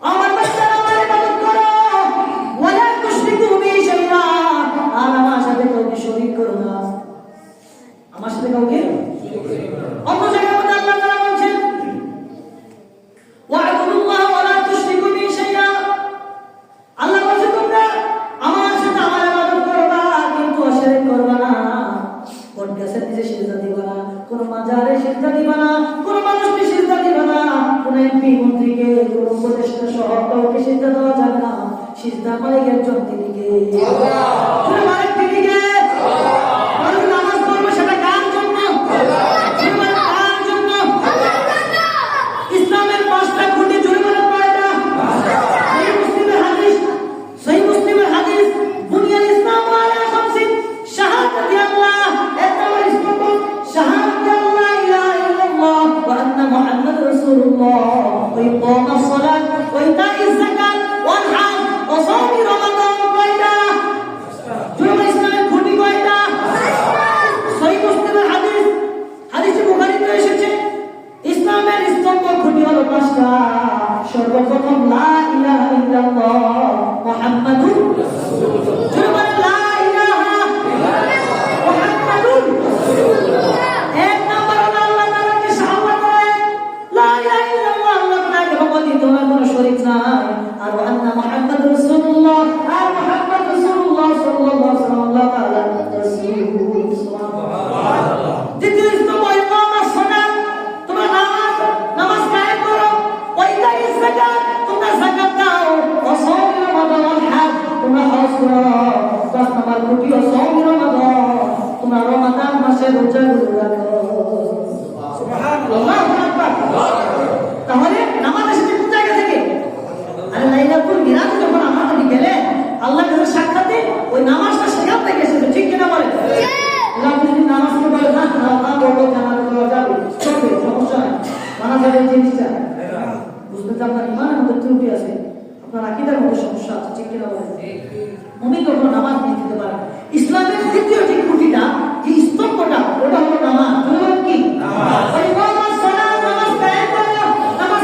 [SPEAKER 1] আমার বান্দারা আমার ইবাদত করো, ওয়ালা তুশরিকু বিহি শাইআ, আর আমার সাথে কাউকে শরীক করো না, আমার সাথে কাউকে অন্য জায়গায় মধ্যে আল্লাহ তাআলা বলছেন ওয়া'বুদুল্লাহ ওয়ালা তুশরিকু বিহি শাইআ। আল্লাহ বলছে তোমরা আমার সাথে আমার ইবাদত করবা, কিন্তু অশরিক করবা না। কোন গাছের নিচে সিজদা দিবা না, কোন মাজারে সিজদা দিবা না, কোন মানুষকে সিজদা দিবা না, কোন এমপি মন্ত্রীকে, কোন উপদেষ্টা সহ কাউকে সিজদা দেওয়া যাবে না। সিজদা মালিকের জন্য তিনিকে, আল্লাহ মালিক তিনিকে। আর নামাজ পড়বে সেটা কার জন্য? কার জন্য? ইসলামের 5টা খুঁটি জোরে বলে কয়টা? সহিহ মুসলিমের হাদিস বুনিয়াল ইসলাম আলা খামসিন, শাহাদাতি আল্লাহ, এক নম্বর স্তম্ভ শাহাদাতি আল্লাহ ইলাহা ইল্লাল্লাহ ওয়া আন্না মুহাম্মাদুর রাসূলুল্লাহ, ওয়া ইকামাস সালাত ওয়া ইতাইজ যাকাত ওয়াল হজ ওয়া সাওমি রমাদান। কয়টা? জোরে ইসলামের খুঁটি কয়টা? সহিহ মুসলিমের হাদিস, হাদিসে বুখারীতে এসেছে ইসলামের স্তম্ভ খুঁটি হলো 5টা। সর্বপ্রথম লা ইলাহা ইল্লাল্লাহ মুহাম্মাদুর রাসূলুল্লাহ, জোরে বলেন লা ইলাহা ইল্লাল্লাহ মুহাম্মাদুর রাসূলুল্লাহ। এক নম্বর হলো আল্লাহ তাআলাকে শাহাদাত করে লা ইলাহা ইল্লাল্লাহ, আল্লাহ তাআলাকে ভগবতী তোমার কোনো শরীক নাই, আর আন্না মুহাম্মাদুর রাসূলুল্লাহ, আর মুহাম্মদ রাসূলুল্লাহ সাল্লাল্লাহু আলাইহি ওয়াসাল্লাম আল্লাহ তাআলার রাসূল। সুবহানাল্লাহ। দ্বিতীয় স্তম্ভ ইকামাস সালাত, তোমরা নামাজ কায়েম করো, ওয়া ইতাইজ যাকাত, তোমরা যাকাত দাও, ওয়া সাওমি রমাদান ওয়াল হজ, তোমরা হজ করো। 10 নম্বর খুঁটি ও সাওমি রমাদান, তোমরা রমাদান মাসে রোজাগুলো রাখো। সুবহানাল্লাহ, আল্লাহু আকবার। তাহলে নামাজ এসেছে কোন জায়গা থেকে? আরে লাইলাতুল মিরাজ যখন আমার নবী গেলেন আল্লাহর কাছে সাক্ষাতে, ওই নামাজটা সেখান থেকে এসেছে, ঠিক কিনা বলেন? আপনি যদি নামাজ পড়ে বলেন না বলবো জানাতে দেওয়া যাবে, চলবে, সমস্যা নাই, মানা যাবে এই জিনিসটা, বুঝতে তো আপনার ইমানের মধ্যে ত্রুটি আছে, আপনার আকীদার মধ্যে সমস্যা আছে, ঠিক কিনা বলেন? মুমিন কখনো নামাজ নিয়ে দিতে পারে। ইসলামের দ্বিতীয় যে খুঁটিটা, যে স্তম্ভটা, ওটা হলো নামাজ। কি? নামাজ। নামাজ কায়েম করো, নামাজ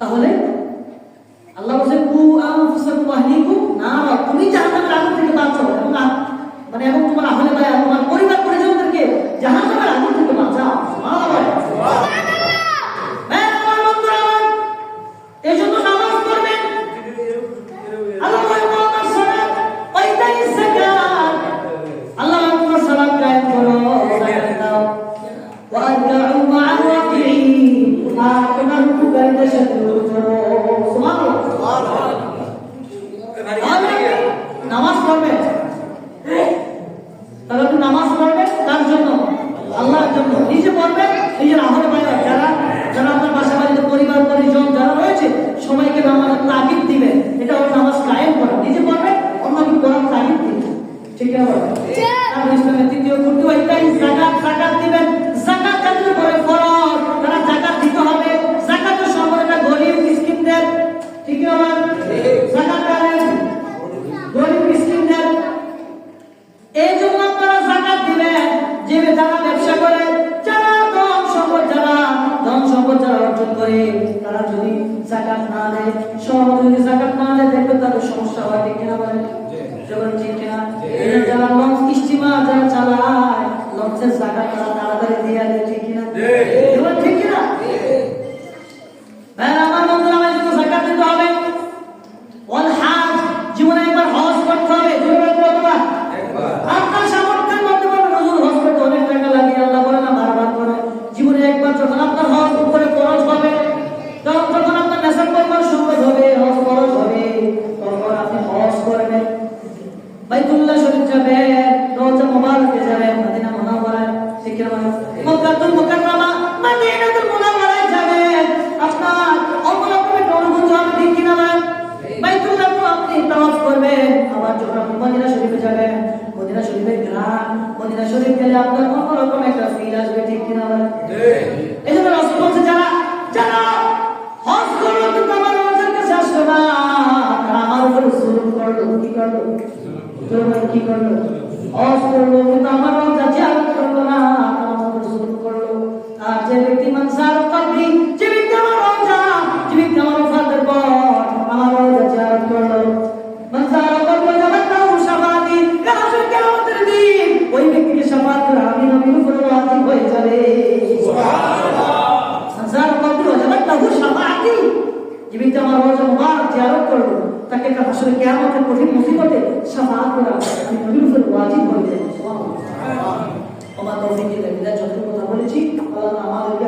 [SPEAKER 1] তাহলে আল্লাহ বলছে কু আনফুসাকুম ওয়া আহলিকুম নারা, তুমি জাহান্নামের আগুন থেকে বাঁচো এবং এবং তোমার আহলে বায়া তোমার পরিবার পরিজনদেরকে জাহান্নামের আগুন থেকে বাঁচাও। সুবহানাল্লাহ। আমার বন্ধুরা আমার, এজন্য নামাজ পড়বেন। আল্লাহ বলে ওয়াকাম সালাত ওয়া ইতাইস যাকাত, আল্লাহ তোমার সালাত কায়েম করো, যাকাত দাও। ওয়া আরকাউ মা'আর রাকিঈন, আর তোমার রুকুকারীদের সাথে রুকু করো। সুবহানাল্লাহ। নামাজ পড়বেন, তাহলে আপনি নামাজ পড়বেন তার জন্য, আল্লাহর জন্য। নিজে পড়বেন, নিজের আহলে বায়া যারা যারা আপনার বাসা বাড়িতে পরিবার পরিজন যারা রয়েছে সবাইকে নামাজ তাকিদ দিবেন। এটা হলো নামাজ কায়েম করা। নিজে পড়বেন, অন্যকে পড়ার তাকিদ দিবেন। ঠিক আছে? তারপর ইসলামের তৃতীয় কুটু এটাই যাকাত। যাকাত দিবেন। যাকাত যাদের উপরে ফরজ তারা যাকাত দিতে হবে। যাকাতের সম্পর্কটা গরিব মিসকিনদের, ঠিক আছে? যাকাত দেন গরিব মিসকিনদের। এই জন্য আপনারা যাকাত দিবেন। যে যারা ব্যবসা করে, যারা ধন সম্পদ যারা অর্জন করে, তারা যদি যাকাত না দেয়, সমাজ যদি যাকাত না দেয়, দেখবেন তাদের সমস্যা হয়। ঠিক কিনা বলেন? যেমন ঠিক কিনা? যারা লঞ্চ স্টিমার যারা চালায়, লঞ্চের যাকাত তারা তাড়াতাড়ি দিয়ে দেয়। ঠিক কিনা? যেমন ঠিক কিনা? ভাই আমার বন্ধুরা, আমার জন্য যাকাত দিতে হবে। ওয়াল হাজ, জীবনে একবার হজ করতে হবে। জীবনে কতবার? আপনার সামর্থ্যের মধ্যে বলেন হুজুর হজ করতে অনেক টাকা লাগে, আল্লাহ বলে না বারবার করে। জীবনে একবার যখন আপনার হজ উপরে খরচ হবে, যখন আপনার নেশার পরিমাণ সম্পদ হবে, হজ খরচ হবে, তখন আপনি হজ করবেন। বাইতুল্লাহ শরীফ যাবেন, রওজা মুবারকে যাবেন, মদিনা মুনাওয়ারা, ঠিক আছে? মক্কাতুল মুকাররমা, মদিনাতুল মুনাওয়ারায় যাবেন। আপনার অপরকম একটা অনুভূতি হবে। ঠিক কিনা বলেন? বাইতুল্লাহ তো আপনি তাওয়াফ করবেন, আবার যখন আপনি মদিনা শরীফে যাবেন, মদিনা শরীফের গ্রাম, মদিনা শরীফ গেলে আপনার অন্যরকম একটা ফিল আসবে। ঠিক কিনা বলেন? এই জন্য রাসূল বলছে যারা হজ করলো কিন্তু আমার রওজার কাছে আসলো না, তারা আমার উপরে জুলুম করলো। কি করলো? কি করলো? হজ করলো কিন্তু আমার রওজা জিয়ারত করলো না, আমার উপরে জুলুম করলো। আর যে ব্যক্তি মানসার কবরি, যে ব্যক্তি আমার রওজা, যে ব্যক্তি আমার ওফাতের পর আমার রওজা জিয়ারত করলো, মানসার কবরি জামাতাহু শাফাআতি, রাসূল কিয়ামতের দিন ওই ব্যক্তিকে শাফাআত করা আমি নবীর উপরে ওয়াজিব হয়ে যাবে। সুবহানাল্লাহ। মানসার কবরি জামাতাহু শাফাআতি, যে ব্যক্তি আমার রওজা মুবারক জিয়ারত করলো, তাকে আসলে কিয়ামতের কঠিন মুসিবতে শাফাআত করা আমি নবীর উপরে ওয়াজিব হয়ে যাবে। সুবহানাল্লাহ। আমার তৌফিক দিলে বিদায় যত কথা বলেছি, আল্লাহ আমাদেরকে